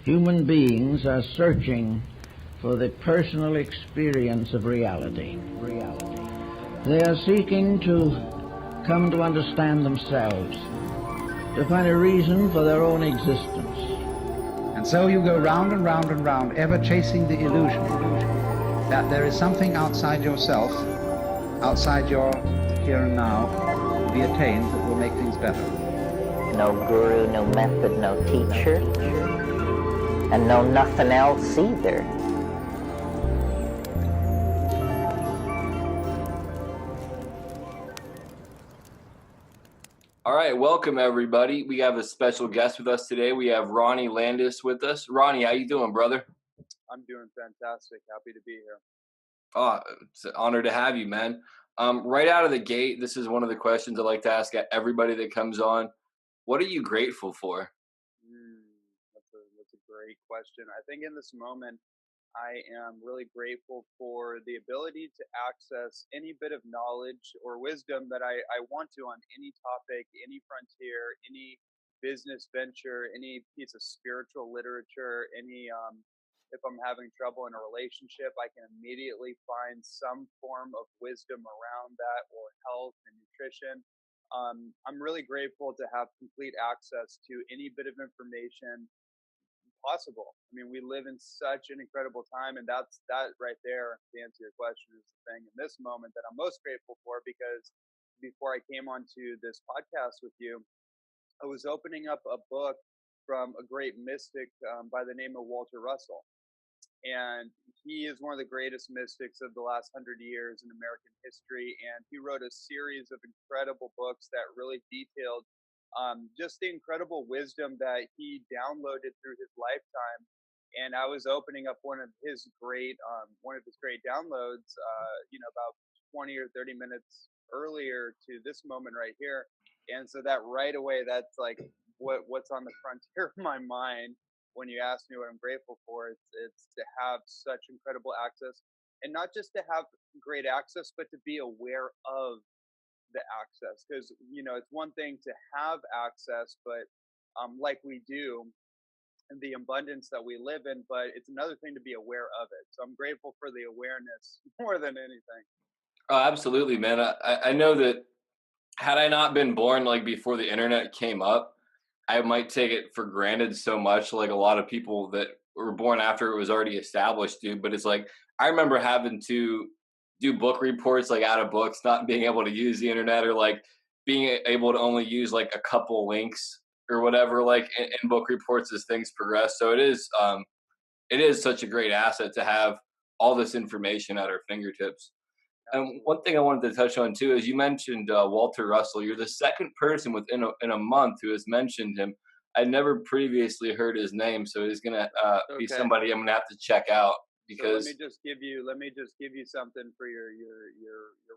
Human beings are searching for the personal experience of reality. They are seeking to come to understand themselves, to find a reason for their own existence. And so you go round and round and round, ever chasing the illusion that there is something outside yourself, outside your here and now, to be attained that will make things better. No guru, no method, no teacher, and no nothing else either. All right, welcome everybody. We have a special guest with us today. We have Ronnie Landis with us. Ronnie, how you doing, brother? I'm doing fantastic. Happy to be here. Oh, it's an honor to have you, man. Right out of the gate, this is one of the questions I like to ask everybody that comes on. What are you grateful for? That's a great question. I think in this moment, I am really grateful for the ability to access any bit of knowledge or wisdom that I want to on any topic, any frontier, any business venture, any piece of spiritual literature, if I'm having trouble in a relationship, I can immediately find some form of wisdom around that, or health and nutrition. I'm really grateful to have complete access to any bit of information possible. I mean, we live in such an incredible time, and that right there, to answer your question, is the thing in this moment that I'm most grateful for, because before I came onto this podcast with you, I was opening up a book from a great mystic by the name of Walter Russell. And he is one of the greatest mystics of the last 100 years in American history. And he wrote a series of incredible books that really detailed just the incredible wisdom that he downloaded through his lifetime. And I was opening up one of his great downloads, about 20 or 30 minutes earlier to this moment right here. And so that right away, that's like what's on the frontier of my mind. When you ask me what I'm grateful for, it's to have such incredible access, and not just to have great access, but to be aware of the access. Because it's one thing to have access, but like we do, and the abundance that we live in, but it's another thing to be aware of it. So I'm grateful for the awareness more than anything. Oh, absolutely, man. I know that had I not been born like before the internet came up, I might take it for granted so much, like a lot of people that were born after it was already established do. But it's like, I remember having to do book reports like out of books, not being able to use the internet, or like being able to only use like a couple links or whatever, like in book reports as things progress. So it is such a great asset to have all this information at our fingertips. And one thing I wanted to touch on too is you mentioned Walter Russell. You're the second person in a month who has mentioned him. I never previously heard his name, so he's gonna be somebody I'm gonna have to check out. Because so let me just give you something for your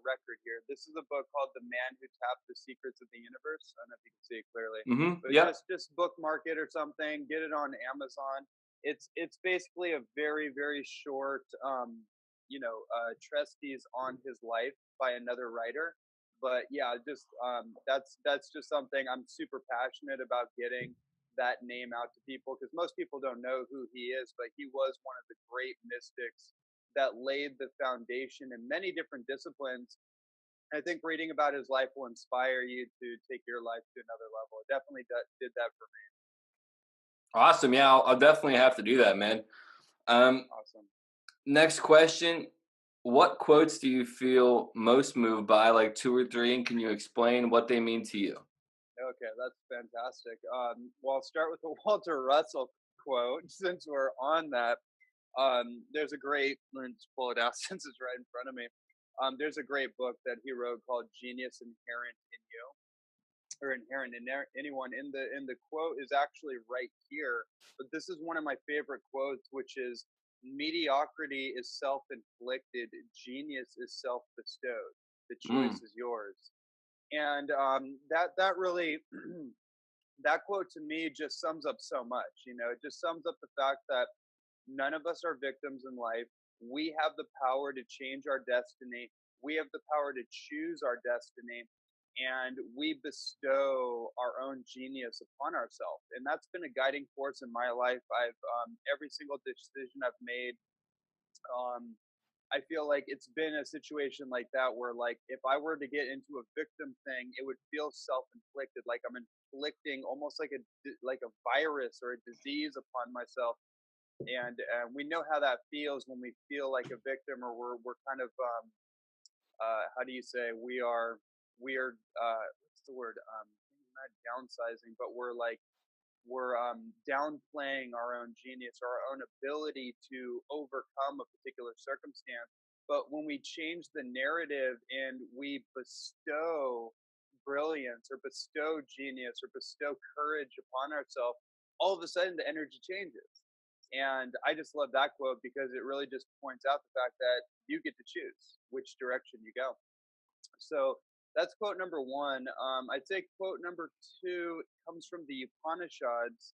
record here. This is a book called The Man Who Tapped the Secrets of the Universe. I don't know if you can see it clearly, but just bookmark it or something. Get it on Amazon. It's basically a very, very short treatise on his life by another writer. But yeah, just that's just something I'm super passionate about, getting that name out to people, because most people don't know who he is, but he was one of the great mystics that laid the foundation in many different disciplines. I think reading about his life will inspire you to take your life to another level. It definitely did that for me. Awesome. Yeah, I'll definitely have to do that, man. Awesome. Next question. What quotes do you feel most moved by, like 2 or 3, and can you explain what they mean to you? Okay, that's fantastic. Well, I'll start with the Walter Russell quote, since we're on that. There's a great, let me just pull it out since it's right in front of me. There's a great book that he wrote called Genius Inherent in You, or Inherent in Anyone. In the quote is actually right here, but this is one of my favorite quotes, which is, mediocrity is self-inflicted, genius is self-bestowed. The choice is yours. And that really that quote to me just sums up so much. It just sums up the fact that none of us are victims in life. We have the power to change our destiny. We have the power to choose our destiny. and we bestow our own genius upon ourselves. And that's been a guiding force in my life. I've every single decision I've made, um, I feel like it's been a situation like that where, like, if I were to get into a victim thing, it would feel self-inflicted, like I'm inflicting almost like a virus or a disease upon myself. And we know how that feels when we feel like a victim, or we're kind of how do you say, we are what's the word, not downsizing, but we're downplaying our own genius or our own ability to overcome a particular circumstance. But when we change the narrative and we bestow brilliance or bestow genius or bestow courage upon ourselves, all of a sudden the energy changes. And I just love that quote because it really just points out the fact that you get to choose which direction you go. So that's quote number one. I'd say quote number two comes from the Upanishads,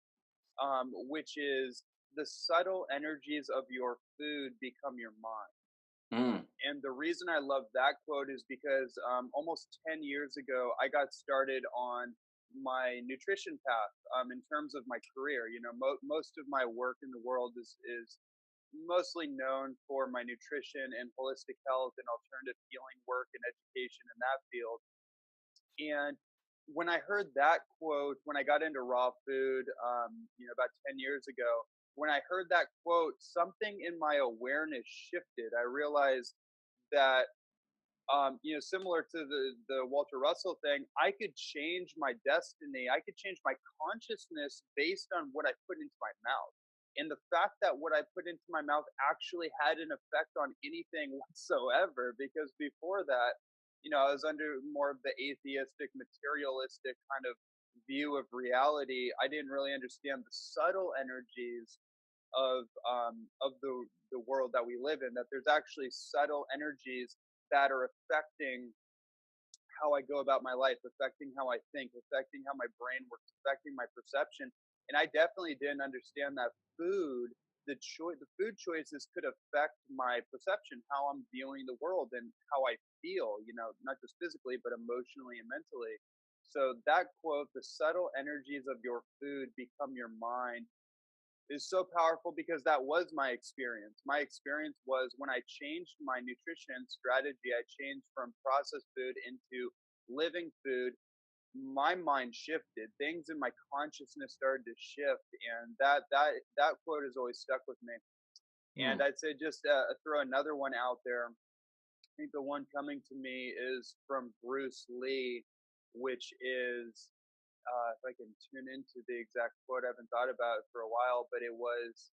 which is the subtle energies of your food become your mind. And the reason I love that quote is because almost 10 years ago, I got started on my nutrition path in terms of my career. You know, most of my work in the world is mostly known for my nutrition and holistic health and alternative healing work and education in that field. And when I heard that quote, when I got into raw food, about 10 years ago, when I heard that quote, something in my awareness shifted. I realized that, similar to the Walter Russell thing, I could change my destiny. I could change my consciousness based on what I put into my mouth. And the fact that what I put into my mouth actually had an effect on anything whatsoever, because before that, I was under more of the atheistic, materialistic kind of view of reality. I didn't really understand the subtle energies of the world that we live in. That there's actually subtle energies that are affecting how I go about my life, affecting how I think, affecting how my brain works, affecting my perception. And I definitely didn't understand that the food choices could affect my perception, how I'm viewing the world and how I feel, not just physically, but emotionally and mentally. So that quote, the subtle energies of your food become your mind, is so powerful because that was my experience. My experience was when I changed my nutrition strategy, I changed from processed food into living food. My mind shifted. Things in my consciousness started to shift, and that quote has always stuck with me. And I'd say just throw another one out there. I think the one coming to me is from Bruce Lee, which is if I can tune into the exact quote, I haven't thought about it for a while, but it was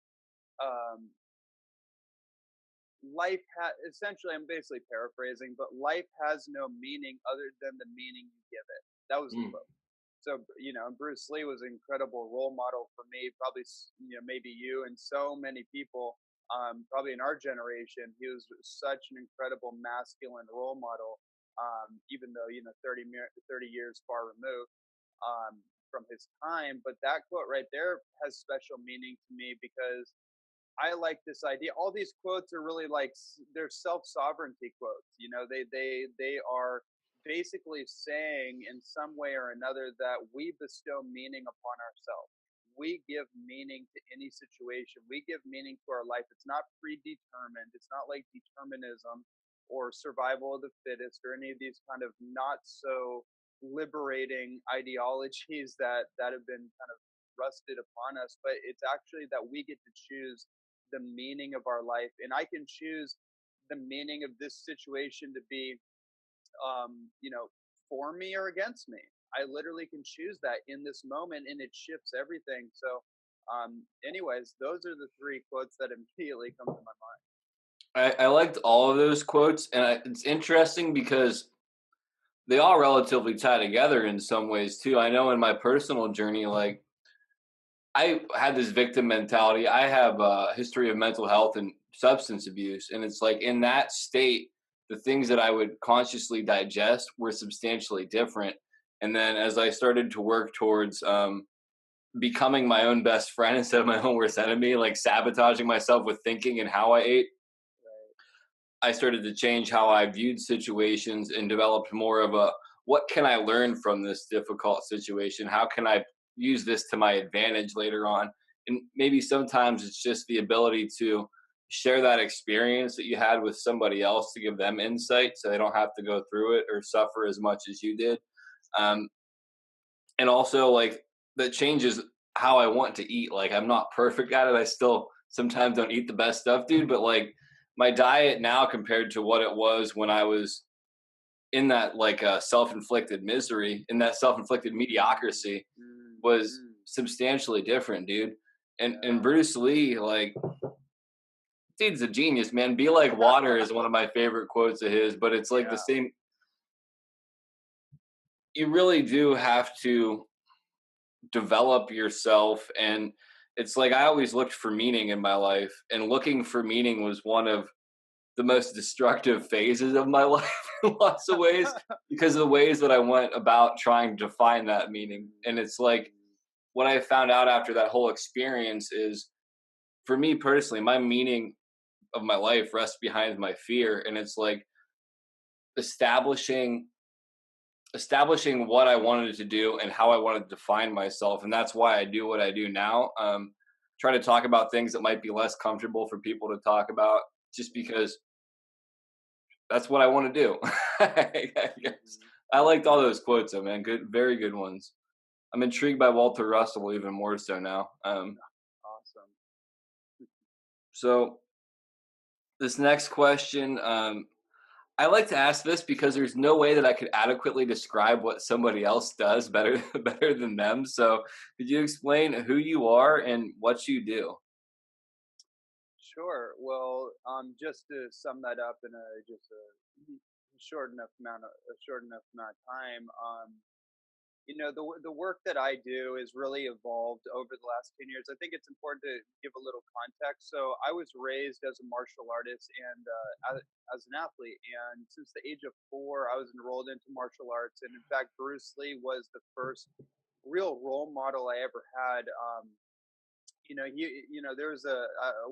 essentially, I'm basically paraphrasing, but life has no meaning other than the meaning you give it. That was the quote. So, Bruce Lee was an incredible role model for me, probably, maybe you and so many people, probably in our generation. He was such an incredible masculine role model, even though, 30 years far removed from his time. But that quote right there has special meaning to me because I like this idea. All these quotes are really like, they're self-sovereignty quotes. They are basically saying in some way or another that we bestow meaning upon ourselves. We give meaning to any situation. We give meaning to our life. It's not predetermined. It's not like determinism or survival of the fittest or any of these kind of not so liberating ideologies that have been kind of rusted upon us. But it's actually that we get to choose the meaning of our life. And I can choose the meaning of this situation to be for me or against me. I literally can choose that in this moment, and it shifts everything. So anyways, those are the three quotes that immediately come to my mind. I liked all of those quotes, and it's interesting because they all relatively tie together in some ways too. I know in my personal journey, like I had this victim mentality. I have a history of mental health and substance abuse, and it's like in that state, the things that I would consciously digest were substantially different. And then as I started to work towards becoming my own best friend instead of my own worst enemy, like sabotaging myself with thinking and how I ate, I started to change how I viewed situations and developed more of a what can I learn from this difficult situation? How can I use this to my advantage later on? And maybe sometimes it's just the ability to share that experience that you had with somebody else to give them insight so they don't have to go through it or suffer as much as you did. Um, and also, like, that changes how I want to eat. Like, I'm not perfect at it. I still sometimes don't eat the best stuff, dude. But like, my diet now compared to what it was when I was in that like self-inflicted misery, in that self-inflicted mediocrity, was Mm-hmm. substantially different, dude. And Yeah. Bruce Lee, like, dude's a genius, man. Be like water is one of my favorite quotes of his, but it's like the Yeah. same. You really do have to develop yourself, and it's like I always looked for meaning in my life, and looking for meaning was one of the most destructive phases of my life in lots of ways because of the ways that I went about trying to find that meaning. And it's like what I found out after that whole experience is, for me personally, my meaning of my life rests behind my fear. And it's like establishing what I wanted to do and how I wanted to define myself. And that's why I do what I do now. Try to talk about things that might be less comfortable for people to talk about, just because that's what I want to do. I guess. I liked all those quotes, though, man. Good, very good ones. I'm intrigued by Walter Russell even more so now. Awesome. So this next question, I like to ask this because there's no way that I could adequately describe what somebody else does better better than them. So could you explain who you are and what you do? Sure. Well, just to sum that up in a short enough amount of time, the work that I do is really evolved over the last 10 years. I think it's important to give a little context. So I was raised as a martial artist and as an athlete, and since the age of 4, I was enrolled into martial arts. And in fact, Bruce Lee was the first real role model I ever had. There's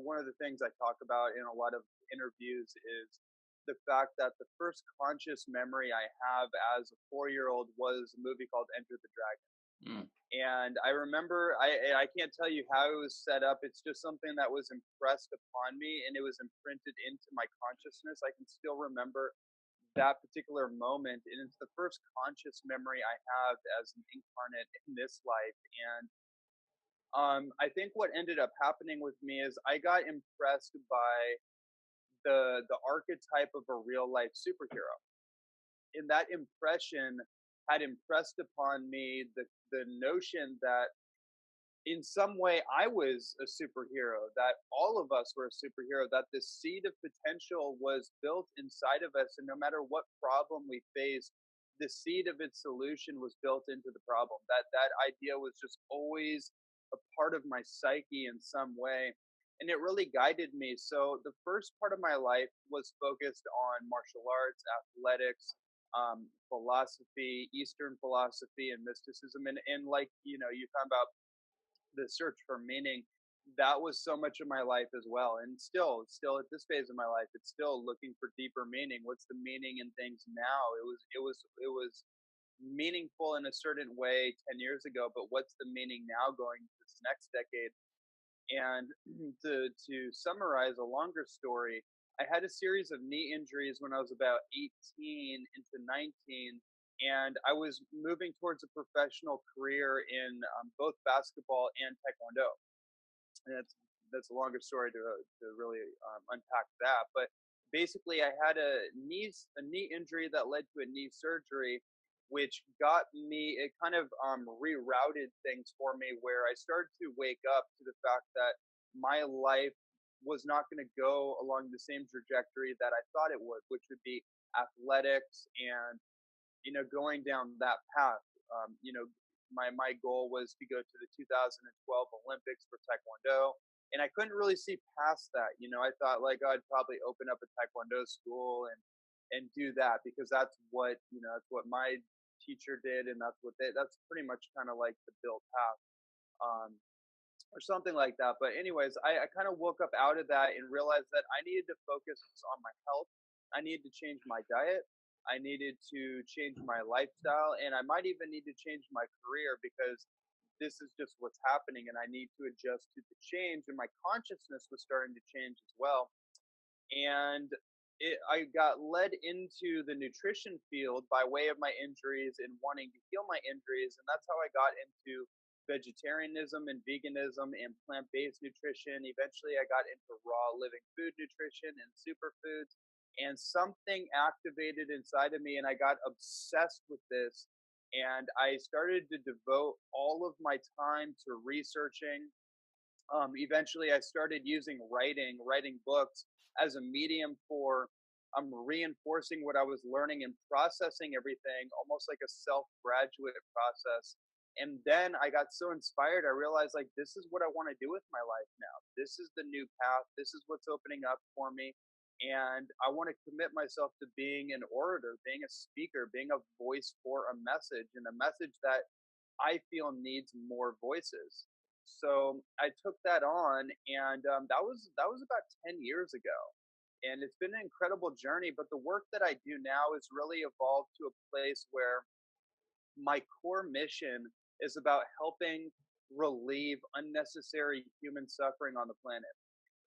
one of the things I talk about in a lot of interviews is the fact that the first conscious memory I have as a 4-year-old was a movie called Enter the Dragon. Mm. And I remember, I can't tell you how it was set up. It's just something that was impressed upon me and it was imprinted into my consciousness. I can still remember that particular moment. And it's the first conscious memory I have as an incarnate in this life. And I think what ended up happening with me is I got impressed by the archetype of a real life superhero. And that impression had impressed upon me the notion that in some way I was a superhero, that all of us were a superhero, that the seed of potential was built inside of us. And no matter what problem we faced, the seed of its solution was built into the problem. That idea was just always a part of my psyche in some way. And it really guided me. So the first part of my life was focused on martial arts, athletics, philosophy, Eastern philosophy, and mysticism. And like, you talk about the search for meaning, that was so much of my life as well. And still at this phase of my life, it's still looking for deeper meaning. What's the meaning in things now? It was meaningful in a certain way 10 years ago, but what's the meaning now going into this next decade? And to summarize a longer story, I had a series of knee injuries when I was about 18 into 19, and I was moving towards a professional career in both basketball and taekwondo. And that's a longer story to really unpack that. But basically, I had a knee injury that led to a knee surgery, which got me, it kind of rerouted things for me, where I started to wake up to the fact that my life was not going to go along the same trajectory that I thought it would, which would be athletics and going down that path. My goal was to go to the 2012 Olympics for Taekwondo, and I couldn't really see past that. I thought, like, I'd probably open up a Taekwondo school and do that, because that's what my teacher did, and that's pretty much kind of like the built path. Um, or something like that. But anyways, I kind of woke up out of that and realized that I needed to focus on my health. I needed to change my diet, I needed to change my lifestyle, and I might even need to change my career, because this is just what's happening, and I need to adjust to the change. And my consciousness was starting to change as well. And I got led into the nutrition field by way of my injuries and wanting to heal my injuries. And that's how I got into vegetarianism and veganism and plant-based nutrition. Eventually, I got into raw living food nutrition and superfoods. And something activated inside of me, and I got obsessed with this. And I started to devote all of my time to researching. Eventually, I started using writing books as a medium for reinforcing what I was learning and processing everything, almost like a self-graduate process. And then I got so inspired, I realized, like, this is what I want to do with my life now. This is the new path. This is what's opening up for me. And I want to commit myself to being an orator, being a speaker, being a voice for a message, and a message that I feel needs more voices. So I took that on, and that was about 10 years ago, and it's been an incredible journey. But the work that I do now is really evolved to a place where my core mission is about helping relieve unnecessary human suffering on the planet.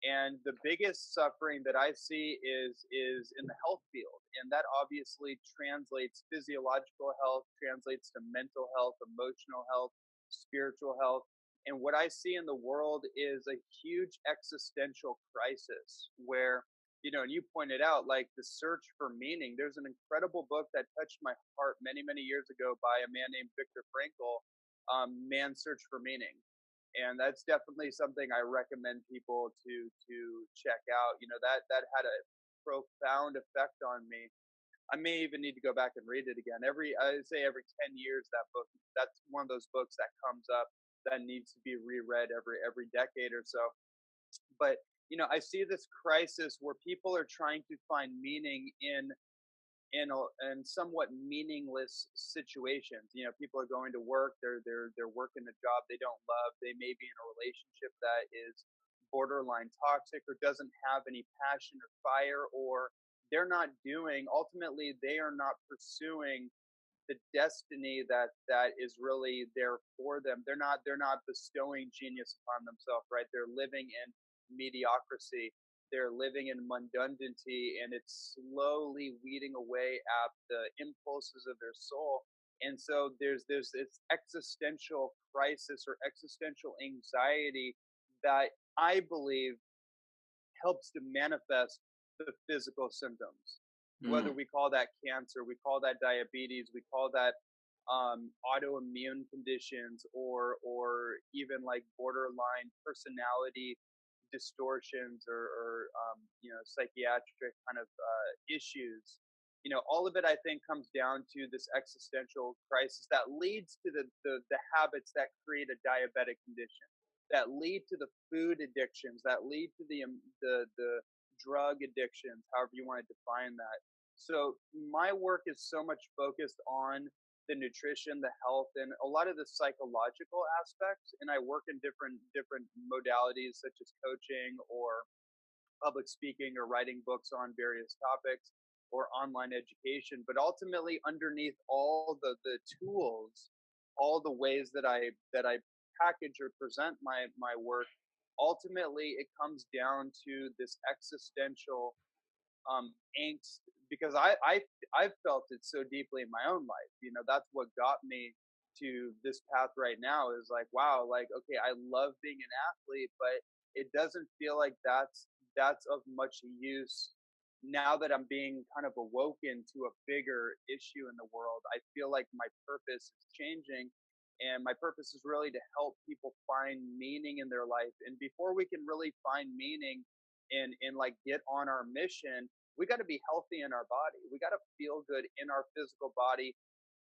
And the biggest suffering that I see is in the health field, and that obviously translates physiological health, translates to mental health, emotional health, spiritual health. And what I see in the world is a huge existential crisis where, and you pointed out, like, the search for meaning. There's an incredible book that touched my heart many, many years ago by a man named Viktor Frankl, Man's Search for Meaning. And that's definitely something I recommend people to check out. That had a profound effect on me. I may even need to go back and read it again. I say every 10 years, that's one of those books that comes up that needs to be reread every decade or so. But I see this crisis where people are trying to find meaning in somewhat meaningless situations. People are going to work, they're working a job they don't love. They may be in a relationship that is borderline toxic or doesn't have any passion or fire, or ultimately they are not pursuing the destiny that is really there for them. They're not bestowing genius upon themselves, right? They're living in mediocrity. They're living in mundanity, and it's slowly weeding away at the impulses of their soul. And so there's this existential crisis or existential anxiety that I believe helps to manifest the physical symptoms. Whether we call that cancer, we call that diabetes, we call that autoimmune conditions, or even like borderline personality distortions, or psychiatric kind of issues. All of it, I think, comes down to this existential crisis that leads to the habits that create a diabetic condition, that lead to the food addictions, that lead to the drug addictions, however you want to define that. So my work is so much focused on the nutrition, the health, and a lot of the psychological aspects. And I work in different modalities, such as coaching or public speaking or writing books on various topics or online education. But ultimately, underneath all the tools, all the ways that I package or present my work, ultimately it comes down to this existential angst, because I've felt it so deeply in my own life. That's what got me to this path right now, is like, wow, like, okay, I love being an athlete, but it doesn't feel like that's of much use now that I'm being kind of awoken to a bigger issue in the world. I feel like my purpose is changing, and my purpose is really to help people find meaning in their life. And before we can really find meaning and like get on our mission, we got to be healthy in our body. We got to feel good in our physical body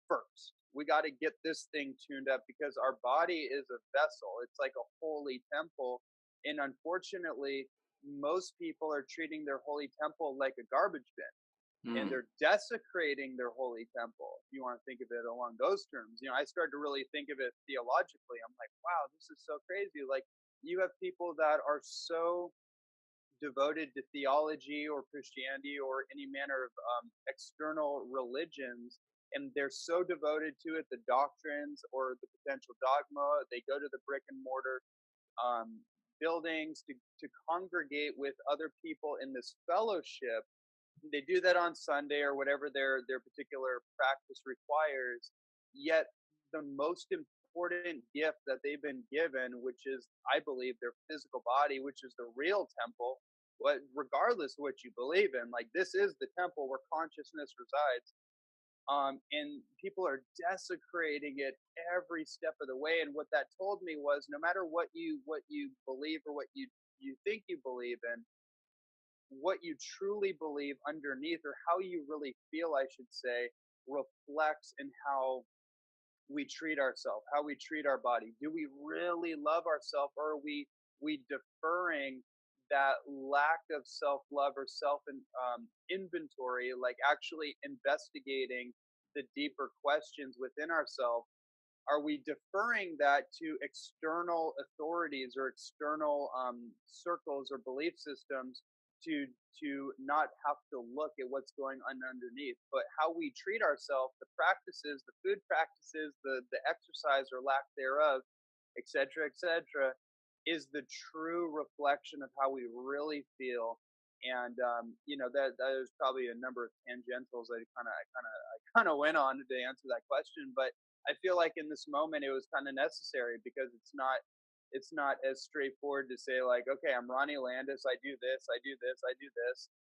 first. We got to get this thing tuned up, because our body is a vessel. It's like a holy temple. And unfortunately, most people are treating their holy temple like a garbage bin. And they're desecrating their holy temple, if you want to think of it along those terms. I started to really think of it theologically. I'm like, wow, this is so crazy. Like, you have people that are so devoted to theology or Christianity or any manner of external religions, and they're so devoted to it, the doctrines or the potential dogma. They go to the brick and mortar buildings to congregate with other people in this fellowship. They do that on Sunday or whatever their particular practice requires. Yet the most important gift that they've been given, which is, I believe, their physical body, which is the real temple, regardless of what you believe in, like this is the temple where consciousness resides. And people are desecrating it every step of the way. And what that told me was, no matter what you believe or what you think you believe in, what you truly believe underneath, or how you really feel, I should say, reflects in how we treat ourselves, how we treat our body. Do we really love ourselves, or are we deferring that lack of self-love or inventory, like actually investigating the deeper questions within ourselves? Are we deferring that to external authorities or external circles or belief systems to not have to look at what's going on underneath? But how we treat ourselves, the practices, the food practices, the exercise or lack thereof, etc., is the true reflection of how we really feel. And that is probably a number of tangentials I kind of went on to answer that question, but I feel like in this moment it was kind of necessary, because it's not as straightforward to say, like, okay, I'm Ronnie Landis, I do this, I do this, I do this.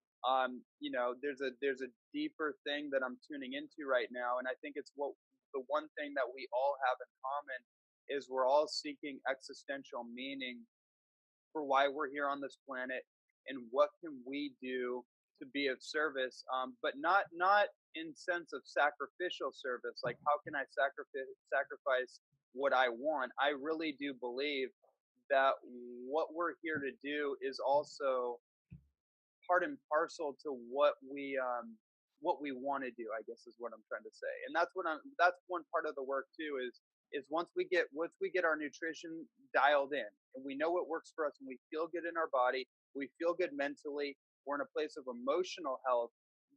There's a deeper thing that I'm tuning into right now, and I think it's the one thing that we all have in common is we're all seeking existential meaning for why we're here on this planet, and what can we do to be of service, but not in sense of sacrificial service, like how can I sacrifice what I want. I really do believe that what we're here to do is also part and parcel to what we want to do, I guess, is what I'm trying to say. And that's one part of the work too, is once we get our nutrition dialed in, and we know what works for us, and we feel good in our body, we feel good mentally, we're in a place of emotional health,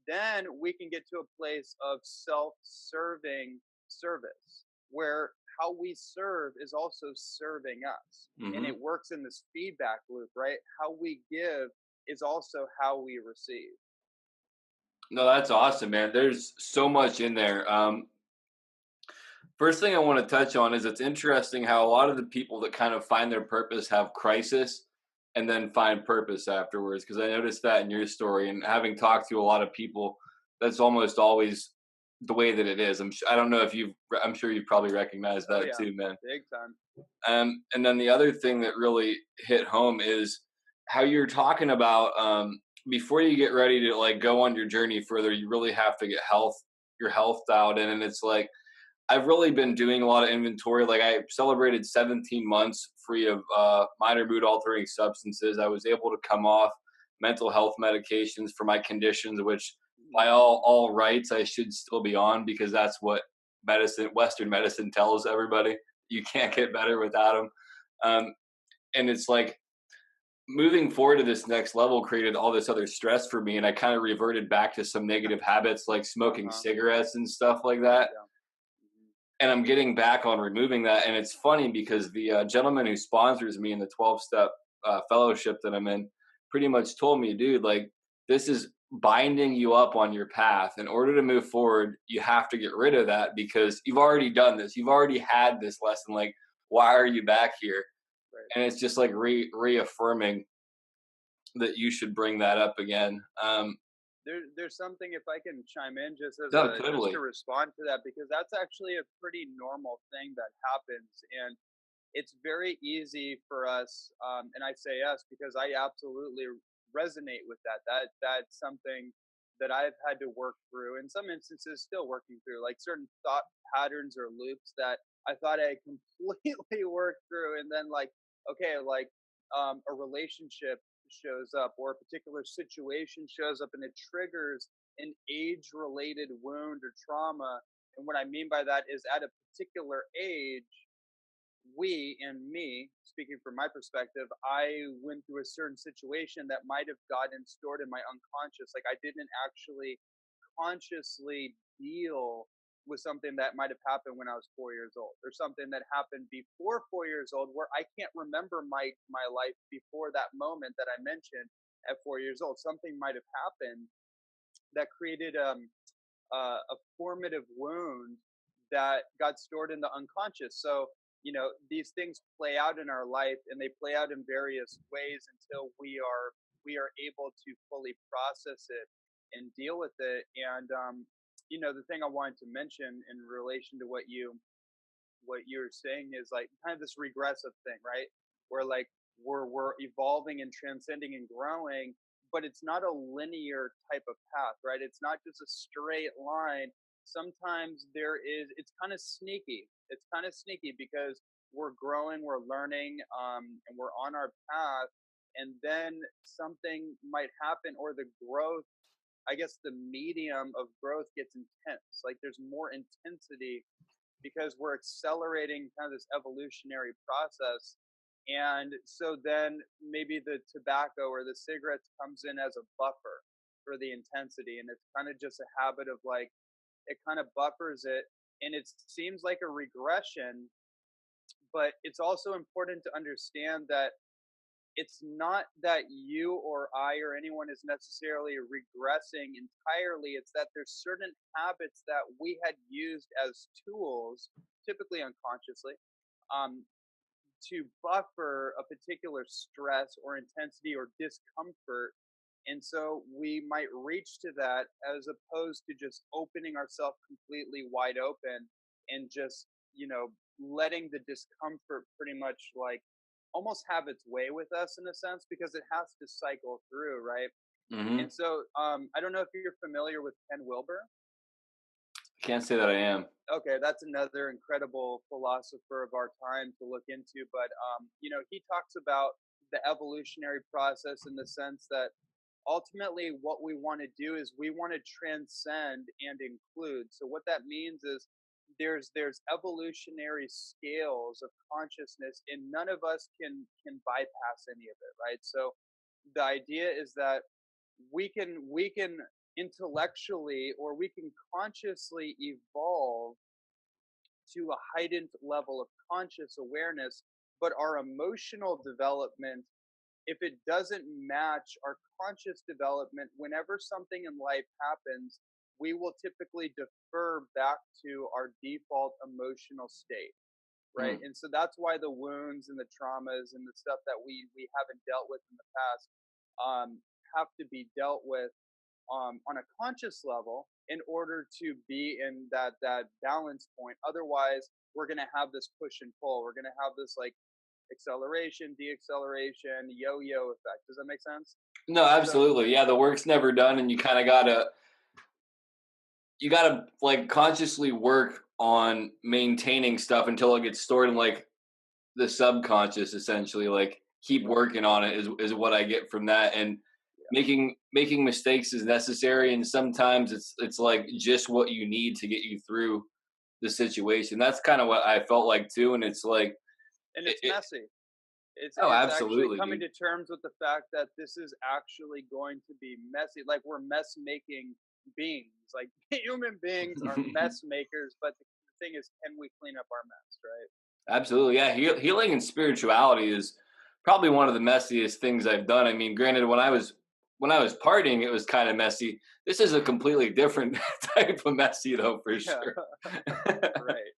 then we can get to a place of self-serving service, where how we serve is also serving us. Mm-hmm. And it works in this feedback loop, right? How we give is also how we receive. No, that's awesome, man. There's so much in there. First thing I want to touch on is it's interesting how a lot of the people that kind of find their purpose have crisis and then find purpose afterwards. Because I noticed that in your story, and having talked to a lot of people, that's almost always the way that it is. I don't know if I'm sure you've probably recognized that too, man. Big time. And then the other thing that really hit home is how you're talking about, before you get ready to like go on your journey further, you really have to get your health dialed in. And it's like, I've really been doing a lot of inventory. Like I celebrated 17 months free of minor mood altering substances. I was able to come off mental health medications for my conditions, which by all rights I should still be on, because that's what Western medicine tells everybody. You can't get better without them. And it's like moving forward to this next level created all this other stress for me. And I kind of reverted back to some negative habits like smoking cigarettes and stuff like that. Yeah. And I'm getting back on removing that. And it's funny because the gentleman who sponsors me in the 12-step fellowship that I'm in pretty much told me, dude, like, this is binding you up on your path. In order to move forward, you have to get rid of that, because you've already done this. You've already had this lesson. Like, why are you back here? Right. And it's just like reaffirming that you should bring that up again. There's something, if I can chime in just as totally. Just to respond to that, because that's actually a pretty normal thing that happens, and it's very easy for us, and I say us because I absolutely resonate with that. That's something that I've had to work through, in some instances still working through, like certain thought patterns or loops that I thought I completely worked through, and then like, okay, like a relationship shows up, or a particular situation shows up, and it triggers an age-related wound or trauma. And what I mean by that is, at a particular age, we and me, speaking from my perspective, I went through a certain situation that might have gotten stored in my unconscious. Like I didn't actually consciously deal with something that might have happened when I was 4 years old, or something that happened before 4 years old, where I can't remember my life before that moment that I mentioned at 4 years old. Something might have happened that created a formative wound that got stored in the unconscious. So, these things play out in our life, and they play out in various ways until we are able to fully process it and deal with it. And the thing I wanted to mention in relation to what you're saying is like kind of this regressive thing, right? Where like we're evolving and transcending and growing, but it's not a linear type of path, right? It's not just a straight line. Sometimes it's kind of sneaky. It's kind of sneaky because we're growing, we're learning, and we're on our path, and then something might happen, or the growth, I guess the medium of growth gets intense. Like there's more intensity because we're accelerating kind of this evolutionary process. And so then maybe the tobacco or the cigarettes comes in as a buffer for the intensity. And it's kind of just a habit of like, it kind of buffers it. And it seems like a regression, but it's also important to understand that it's not that you or I or anyone is necessarily regressing entirely. It's that there's certain habits that we had used as tools, typically unconsciously, to buffer a particular stress or intensity or discomfort. And so we might reach to that as opposed to just opening ourselves completely wide open and just, letting the discomfort pretty much like almost have its way with us in a sense, because it has to cycle through, right? Mm-hmm. And so I don't know if you're familiar with Ken Wilber. Can't say that I am. Okay, that's another incredible philosopher of our time to look into. But he talks about the evolutionary process in the sense that ultimately what we want to do is we want to transcend and include. So what that means is there's evolutionary scales of consciousness, and none of us can bypass any of it, right? So the idea is that we can intellectually, or we can consciously evolve to a heightened level of conscious awareness, but our emotional development, if it doesn't match our conscious development, whenever something in life happens, we will typically defer back to our default emotional state, right? And so that's why the wounds and the traumas and the stuff that we haven't dealt with in the past have to be dealt with on a conscious level in order to be in that balance point. Otherwise, we're going to have this push and pull. We're going to have this like acceleration, deacceleration, yo-yo effect. Does that make sense? No, absolutely. Yeah, the work's never done, and you kind of gotta like consciously work on maintaining stuff until it gets stored in like the subconscious, essentially. Like keep working on it is what I get from that. And making mistakes is necessary, and sometimes it's like just what you need to get you through the situation. That's kind of what I felt like too. And it's like, and it's messy. It's absolutely actually coming to terms with the fact that this is actually going to be messy. Like we're mess making beings. Like human beings are mess makers, but the thing is, can we clean up our mess, right? Absolutely. Yeah. Healing and spirituality is probably one of the messiest things I've done. I mean, granted, when I was partying, it was kind of messy. This is a completely different type of messy though, for sure. Right.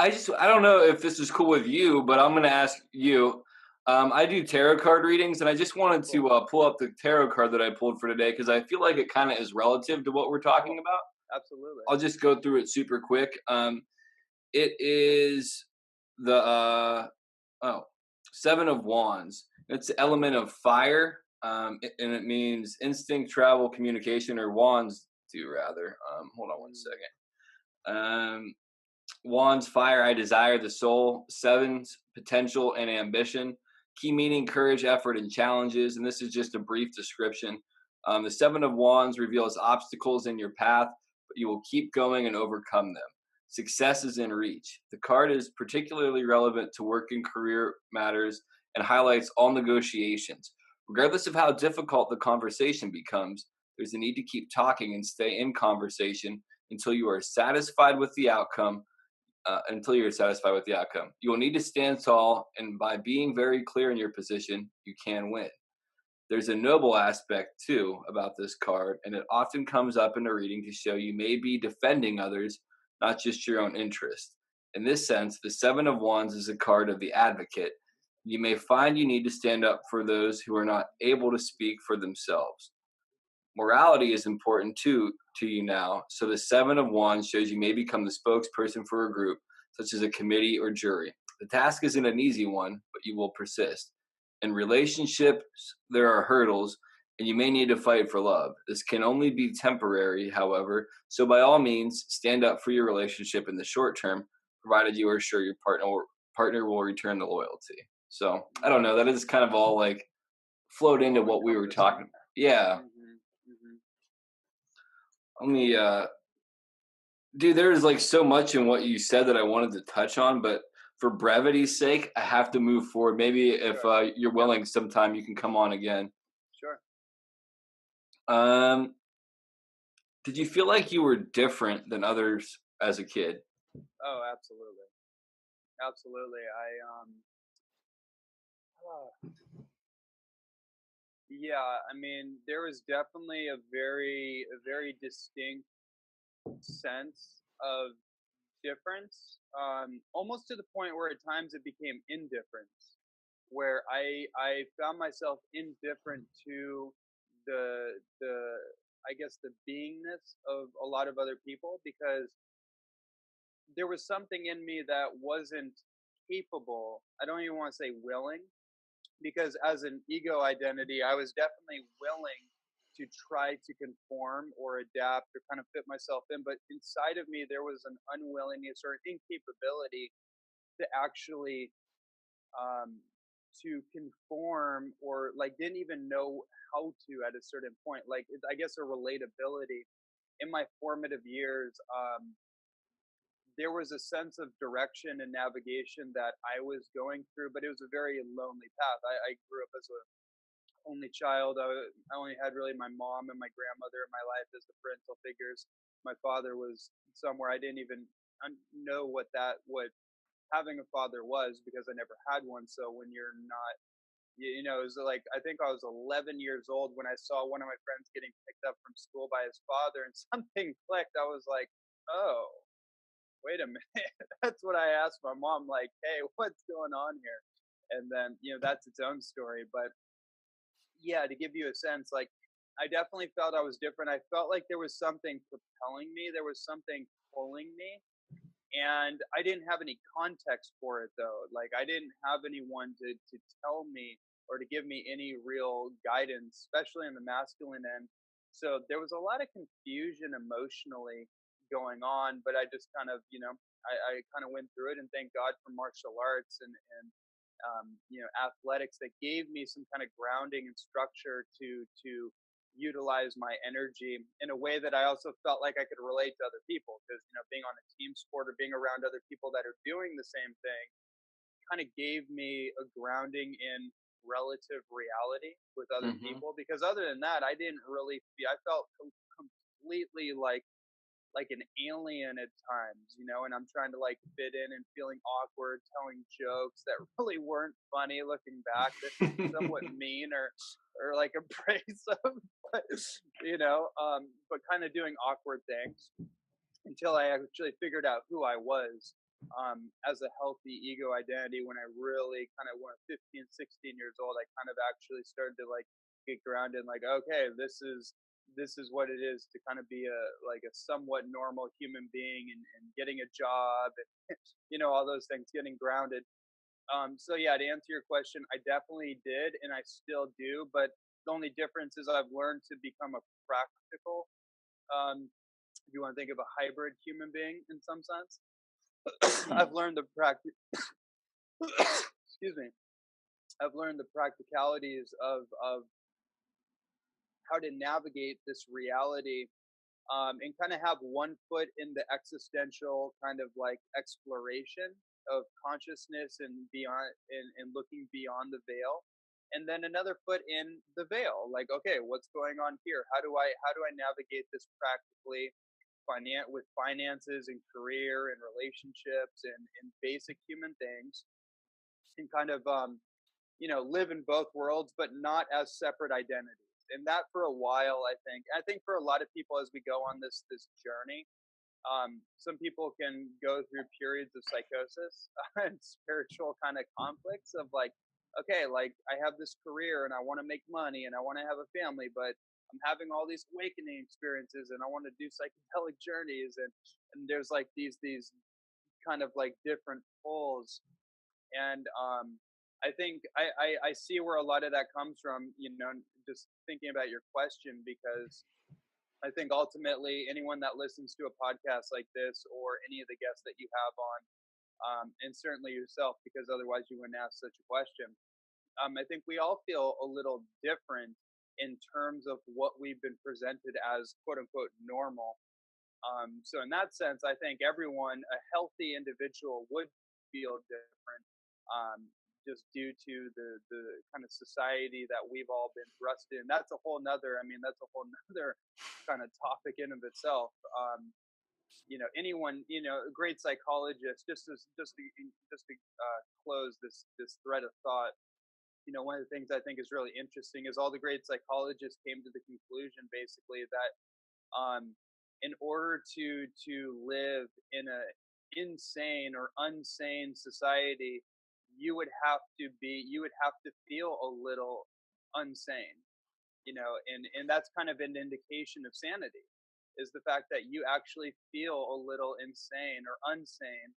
I don't know if this is cool with you, but I'm going to ask you. I do tarot card readings, and I just wanted to pull up the tarot card that I pulled for today because I feel like it kind of is relative to what we're talking about. Absolutely. I'll just go through it super quick. It is the Seven of Wands. It's the element of fire, and it means instinct, travel, communication, or wands do rather. Hold on one second. Wands, fire, I desire the soul. Sevens, potential and ambition. Key meaning, courage, effort, and challenges. And this is just a brief description. The Seven of Wands reveals obstacles in your path, but you will keep going and overcome them. Success is in reach. The card is particularly relevant to work and career matters and highlights all negotiations. Regardless of how difficult the conversation becomes, there's a need to keep talking and stay in conversation until you are satisfied with the outcome. Until you're satisfied with the outcome, you will need to stand tall, and by being very clear in your position, you can win. There's a noble aspect too about this card, and it often comes up in a reading to show you may be defending others, not just your own interest. In this sense, the Seven of Wands is a card of the advocate. You may find you need to stand up for those who are not able to speak for themselves. Morality is important too to you now, so the Seven of Wands shows you may become the spokesperson for a group, such as a committee or jury. The task isn't an easy one, but you will persist. In relationships, there are hurdles, and you may need to fight for love. This can only be temporary, however, so by all means, stand up for your relationship in the short term, provided you are sure your partner will return the loyalty. So, I don't know, that is kind of all like flowed into what we were talking about. Yeah. Let me, dude, there's like so much in what you said that I wanted to touch on, but for brevity's sake, I have to move forward. Maybe if you're willing, sometime you can come on again. Sure. Did you feel like you were different than others as a kid? Oh, absolutely. Absolutely. Yeah, I mean, there was definitely a very distinct sense of difference, almost to the point where at times it became indifference, where I found myself indifferent to the I guess the beingness of a lot of other people, because there was something in me that wasn't capable. I don't even want to say willing, because as an ego identity, I was definitely willing to try to conform or adapt or kind of fit myself in. But inside of me, there was an unwillingness or an incapability to actually to conform, or like didn't even know how to at a certain point. Like I guess a relatability in my formative years. There was a sense of direction and navigation that I was going through, but it was a very lonely path. I grew up as a only child. I only had really my mom and my grandmother in my life as the parental figures. My father was somewhere I didn't even know what having a father was, because I never had one. So when you're not, it was like, I think I was 11 years old when I saw one of my friends getting picked up from school by his father, and something clicked. I was like, oh, wait a minute. That's what I asked my mom, like, hey, what's going on here? And then, that's its own story. But yeah, to give you a sense, like, I definitely felt I was different. I felt like there was something propelling me, there was something pulling me. And I didn't have any context for it, though. Like, I didn't have anyone to tell me or to give me any real guidance, especially in the masculine end. So there was a lot of confusion emotionally going on, but I just kind of, I kind of went through it, and thank God for martial arts and athletics that gave me some kind of grounding and structure to utilize my energy in a way that I also felt like I could relate to other people, because being on a team sport or being around other people that are doing the same thing kind of gave me a grounding in relative reality with other people. Because other than that, I didn't really feel, I felt completely like an alien at times, and I'm trying to like fit in and feeling awkward, telling jokes that really weren't funny looking back, that somewhat mean or like abrasive, but, but kind of doing awkward things until I actually figured out who I was as a healthy ego identity. When I really kind of went 15, 16 years old, I kind of actually started to like get grounded, like, okay, this is what it is to kind of be a somewhat normal human being, and getting a job, and all those things, getting grounded. So yeah, to answer your question, I definitely did, and I still do, but the only difference is I've learned to become a practical, if you want to think of a hybrid human being in some sense. I've learned the excuse me, I've learned the practicalities of how to navigate this reality and kind of have one foot in the existential kind of like exploration of consciousness and beyond, and looking beyond the veil, and then another foot in the veil, like, okay, what's going on here? How do I navigate this practically, with finances and career and relationships and basic human things, and kind of live in both worlds, but not as separate identities. And that for a while, I think for a lot of people, as we go on this journey, some people can go through periods of psychosis and spiritual kind of conflicts of like, okay, like I have this career and I want to make money and I want to have a family, but I'm having all these awakening experiences and I want to do psychedelic journeys, and there's like these kind of like different poles. And I think I see where a lot of that comes from, just thinking about your question, because I think ultimately anyone that listens to a podcast like this, or any of the guests that you have on, and certainly yourself, because otherwise you wouldn't ask such a question, I think we all feel a little different in terms of what we've been presented as quote unquote normal. So in that sense, I think everyone, a healthy individual, would feel different, just due to the kind of society that we've all been thrust in. That's a whole nother kind of topic in of itself. Anyone, a great psychologist, just to close this thread of thought, one of the things I think is really interesting is all the great psychologists came to the conclusion basically that, in order to live in a insane or unsane society, you would have to feel a little unsane, and that's kind of an indication of sanity, is the fact that you actually feel a little insane or unsane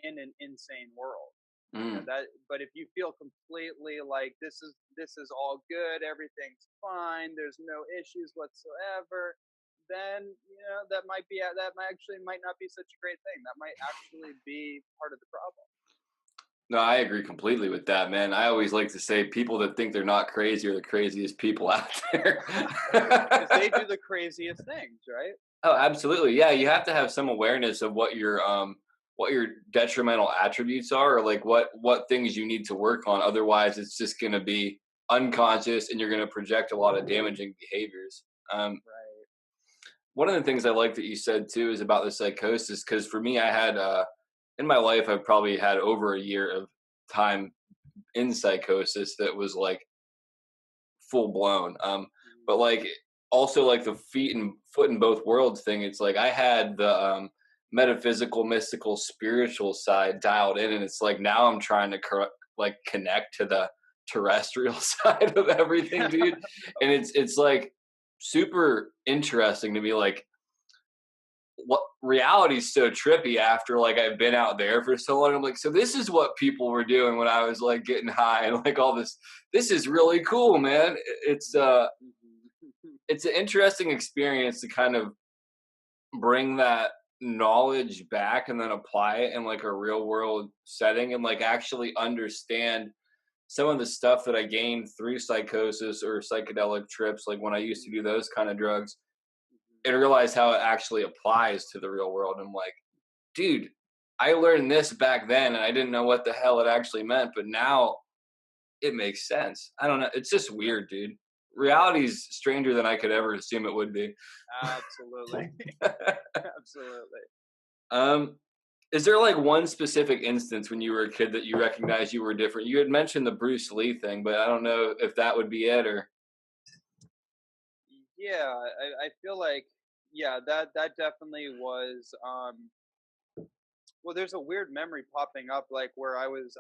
in an insane world. But if you feel completely like this is all good, everything's fine, there's no issues whatsoever, then that might not be such a great thing. That might actually be part of the problem. No, I agree completely with that, man. I always like to say people that think they're not crazy are the craziest people out there. Because they do the craziest things, right? Oh, absolutely. Yeah, you have to have some awareness of what your detrimental attributes are, or like what things you need to work on. Otherwise, it's just going to be unconscious, and you're going to project a lot of damaging behaviors. Right. One of the things I like that you said too is about the psychosis, because for me, I had in my life, I've probably had over a year of time in psychosis that was like full blown. But like also like the foot in both worlds thing. It's like I had the metaphysical, mystical, spiritual side dialed in, and it's like now I'm trying to connect to the terrestrial side of everything, dude. And it's like super interesting to me, like what reality's so trippy after like I've been out there for so long. I'm like, so this is what people were doing when I was like getting high and like all this is really cool, man. It's an interesting experience to kind of bring that knowledge back and then apply it in like a real world setting, and like actually understand some of the stuff that I gained through psychosis or psychedelic trips, like when I used to do those kind of drugs, and realize how it actually applies to the real world. I'm like, dude, I learned this back then and I didn't know what the hell it actually meant, but now it makes sense. I don't know. It's just weird, dude. Reality's stranger than I could ever assume it would be. Absolutely. Absolutely. Is there like one specific instance when you were a kid that you recognized you were different? You had mentioned the Bruce Lee thing, but I don't know if that would be it or. Yeah, I feel like, that definitely was, well, there's a weird memory popping up, like where I was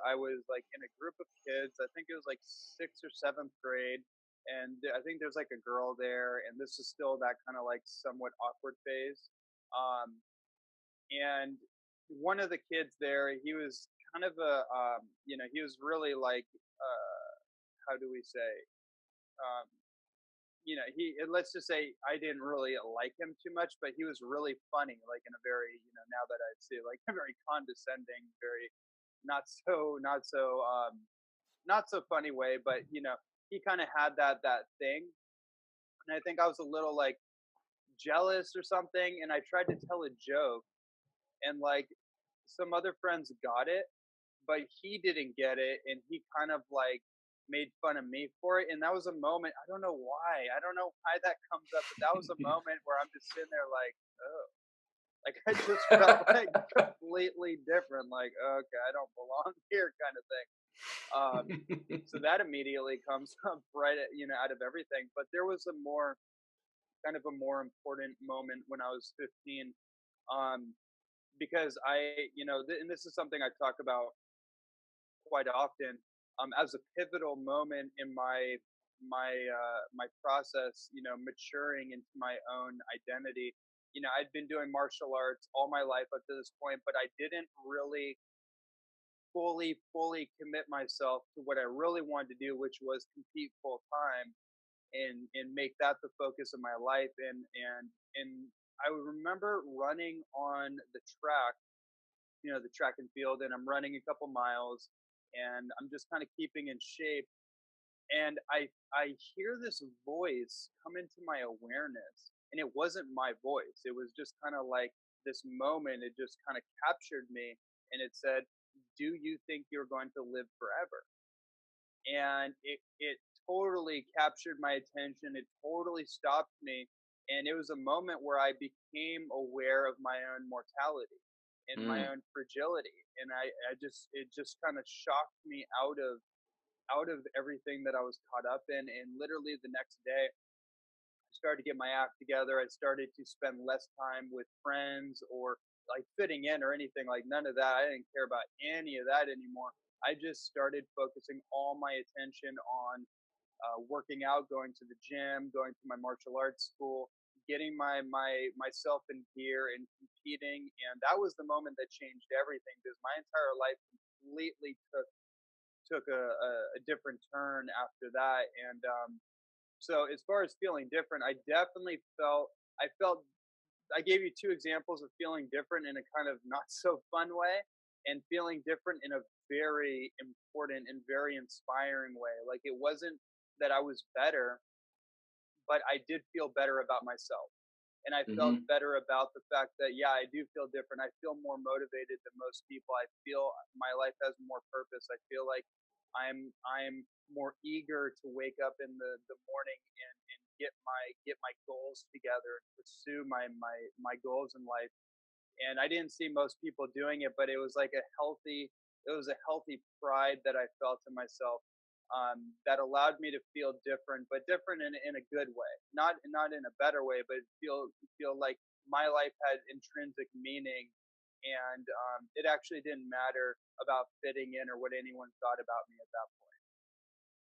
like in a group of kids. I think it was like 6th or 7th grade, and I think there's like a girl there, and this is still that kind of like somewhat awkward phase. And one of the kids there, he was kind of he was really like, how do we say, let's just say I didn't really like him too much, but he was really funny, like in a very, now that I see it, like a very condescending, very not so funny way, but he kind of had that thing. And I think I was a little like jealous or something, and I tried to tell a joke, and like some other friends got it, but he didn't get it, and he kind of like made fun of me for it. And that was a moment, I don't know why. I don't know why that comes up, but that was a moment where I'm just sitting there like, oh, like I just felt like completely different, like, okay, I don't belong here kind of thing. So that immediately comes up right at, out of everything. But there was a more kind of a more important moment when I was 15, um, because and this is something I talk about quite often, as a pivotal moment in my process, maturing into my own identity. I'd been doing martial arts all my life up to this point, but I didn't really fully commit myself to what I really wanted to do, which was compete full time and make that the focus of my life. And I remember running on the track, the track and field, and I'm running a couple miles, and I'm just kind of keeping in shape. And I hear this voice come into my awareness, and it wasn't my voice. It was just kind of like this moment. It just kind of captured me, and it said, "Do you think you're going to live forever?" And it totally captured my attention. It totally stopped me, and it was a moment where I became aware of my own mortality and my own fragility. And it just kind of shocked me out of everything that I was caught up in. And literally the next day, I started to get my act together. I started to spend less time with friends or like fitting in or anything, like none of that. I didn't care about any of that anymore. I just started focusing all my attention on working out, going to the gym, going to my martial arts school, getting myself in gear and competing. And that was the moment that changed everything, because my entire life completely took a different turn after that. And so as far as feeling different, I felt I gave you two examples of feeling different in a kind of not so fun way, and feeling different in a very important and very inspiring way. Like it wasn't that I was better, but I did feel better about myself. And I felt better about the fact that, yeah, I do feel different. I feel more motivated than most people. I feel my life has more purpose. I feel like I'm more eager to wake up in the morning and get my goals together and pursue my goals in life. And I didn't see most people doing it, but it was like a healthy pride that I felt in myself, that allowed me to feel different, but different in a good way, not in a better way, but feel like my life had intrinsic meaning, and it actually didn't matter about fitting in or what anyone thought about me at that point.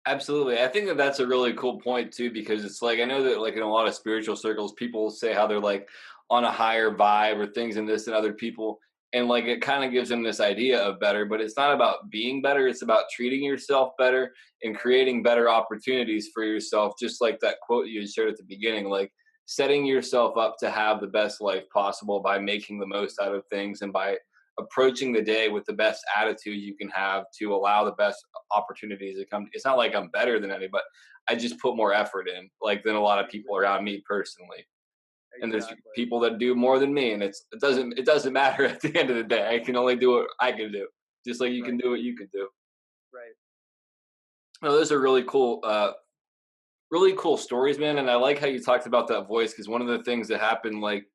Absolutely. I think that that's a really cool point too, because it's like, I know that like in a lot of spiritual circles, people say how they're like on a higher vibe or things and this and other people. And like, it kind of gives them this idea of better, but it's not about being better. It's about treating yourself better and creating better opportunities for yourself. Just like that quote you shared at the beginning, like setting yourself up to have the best life possible by making the most out of things and by approaching the day with the best attitude you can have to allow the best opportunities to come. It's not like I'm better than anybody, but I just put more effort in, like than a lot of people around me personally. And there's Exactly. people that do more than me, and it doesn't matter at the end of the day. I can only do what I can do, just like you can Right. do what you can do. Right. No, those are really cool stories, man. And I like how you talked about that voice, because one of the things that happened, like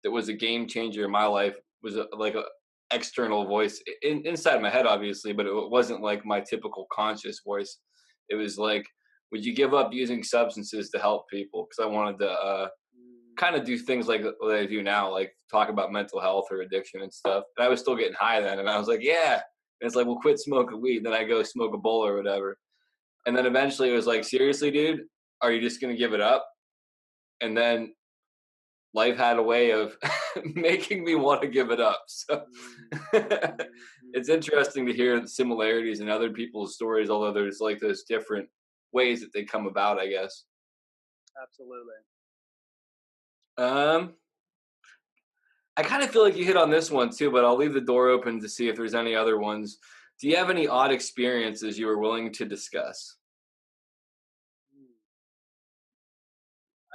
that was a game changer in my life, was like a external voice inside my head, obviously, but it wasn't like my typical conscious voice. It was like, would you give up using substances to help people? Because I wanted to kind of do things like what I do now, like talk about mental health or addiction and stuff. And I was still getting high then, and I was like, yeah. And it's like, well, quit smoking weed. Then I go smoke a bowl or whatever. And then eventually it was like, seriously, dude, are you just gonna give it up? And then life had a way of making me want to give it up. So it's interesting to hear the similarities in other people's stories, although there's like those different ways that they come about, I guess. Absolutely. Um, I kind of feel like you hit on this one too, but I'll leave the door open to see if there's any other ones. Do you have any odd experiences you are willing to discuss?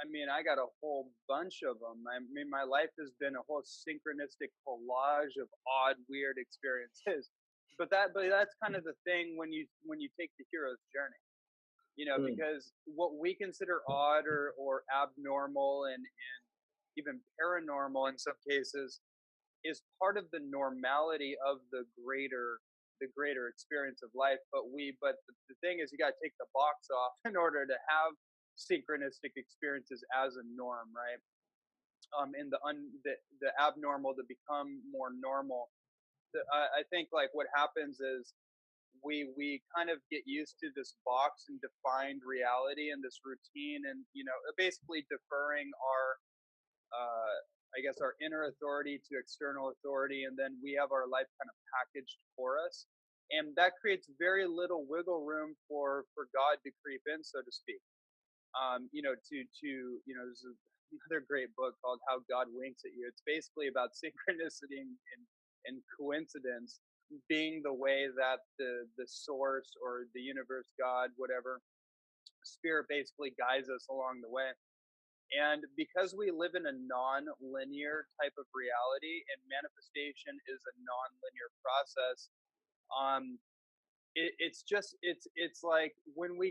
I mean, I got a whole bunch of them. I mean, my life has been a whole synchronistic collage of odd, weird experiences. But that's kind of the thing when you take the hero's journey, because what we consider odd or abnormal and even paranormal in some cases is part of the normality of the greater experience of life. But the thing is, you got to take the box off in order to have synchronistic experiences as a norm, right? And the abnormal to become more normal. I think like what happens is we kind of get used to this box and defined reality and this routine, and basically deferring our I guess our inner authority to external authority, and then we have our life kind of packaged for us, and that creates very little wiggle room for God to creep in, so to speak. There's another great book called How God Winks at You. It's basically about synchronicity and coincidence being the way that the source or the universe, God, whatever, spirit basically guides us along the way. And because we live in a non-linear type of reality, and manifestation is a non-linear process, um, it's like when we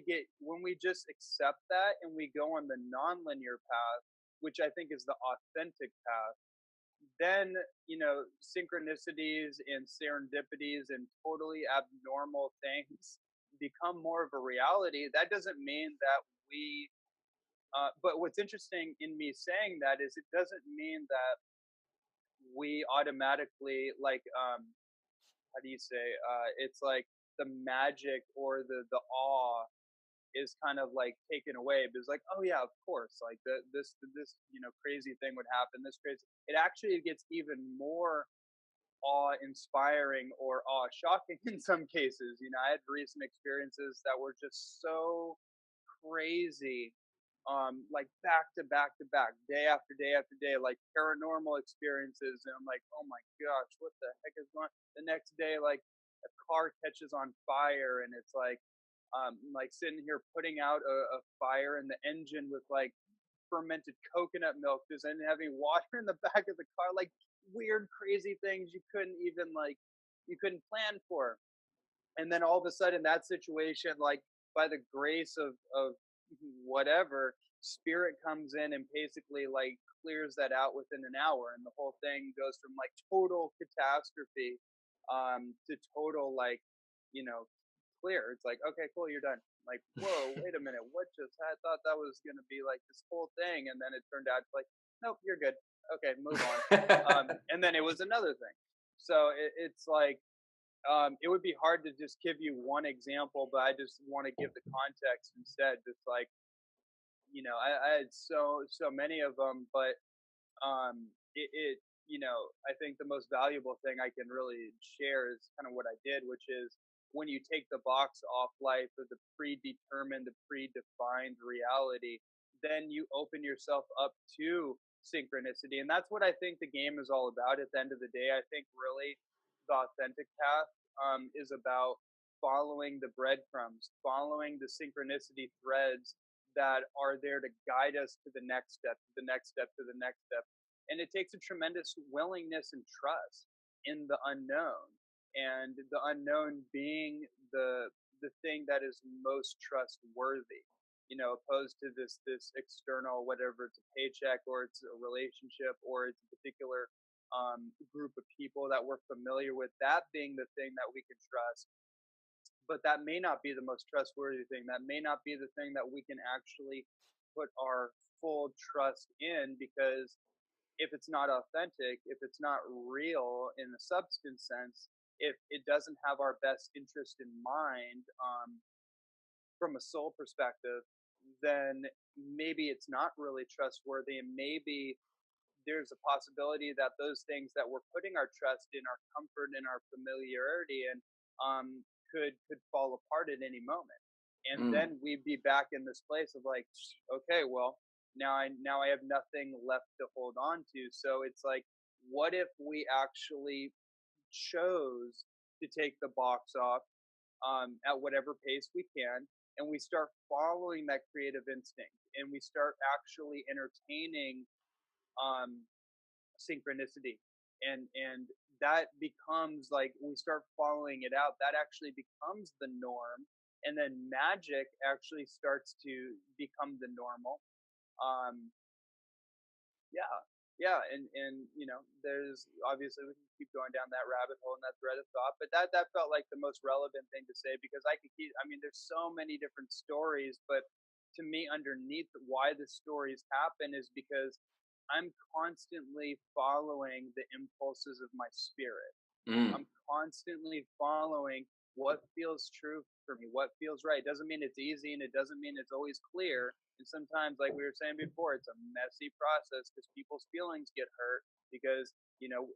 just accept that and we go on the non-linear path, which I think is the authentic path, then synchronicities and serendipities and totally abnormal things become more of a reality. That doesn't mean that we but what's interesting in me saying that is it doesn't mean that we automatically like how do you say it's like the magic or the awe is kind of like taken away, because like, oh yeah, of course, like this crazy thing would happen, this crazy, it actually gets even more awe inspiring or awe shocking in some cases. I had recent experiences that were just so crazy, like back to back to back, day after day after day, like paranormal experiences, and I'm like, oh my gosh, what the heck is going on? The next day, like a car catches on fire, and it's like sitting here putting out a fire in the engine with like fermented coconut milk, just and having water in the back of the car, like weird, crazy things you couldn't plan for. And then all of a sudden, that situation, like by the grace of whatever, spirit comes in and basically like clears that out within an hour, and the whole thing goes from like total catastrophe to total like you know clear. It's like, okay, cool, you're done. Like, whoa, wait a minute, what just, I thought that was going to be like this whole thing, and then it turned out like, nope, you're good, okay, move on. And then it was another thing. So it's like it would be hard to just give you one example, but I just want to give the context instead. Just like, I had so many of them, but I think the most valuable thing I can really share is kind of what I did, which is when you take the box off life or the predetermined, the predefined reality, then you open yourself up to synchronicity. And that's what I think the game is all about at the end of the day. I think really the authentic path is about following the breadcrumbs, following the synchronicity threads that are there to guide us to the next step, to the next step, to the next step. And it takes a tremendous willingness and trust in the unknown, and the unknown being the thing that is most trustworthy, opposed to this external, whatever, it's a paycheck or it's a relationship or it's a particular group of people that we're familiar with, that being the thing that we can trust. But that may not be the most trustworthy thing. That may not be the thing that we can actually put our full trust in, because if it's not authentic, if it's not real in the substance sense, if it doesn't have our best interest in mind from a soul perspective, then maybe it's not really trustworthy, and maybe there's a possibility that those things that we're putting our trust in, our comfort and our familiarity in, could fall apart at any moment. And then we'd be back in this place of like, okay, well, now I have nothing left to hold on to. So it's like, what if we actually chose to take the box off at whatever pace we can, and we start following that creative instinct, and we start actually entertaining synchronicity, and that becomes like, we start following it out, that actually becomes the norm, and then magic actually starts to become the normal. um yeah, yeah, and there's obviously, we can keep going down that rabbit hole and that thread of thought, but that felt like the most relevant thing to say, because I could keep, I mean, there's so many different stories, but to me, underneath why the stories happen is because I'm constantly following the impulses of my spirit. Mm. I'm constantly following what feels true for me, what feels right. Doesn't mean it's easy, and it doesn't mean it's always clear. And sometimes, like we were saying before, it's a messy process because people's feelings get hurt, because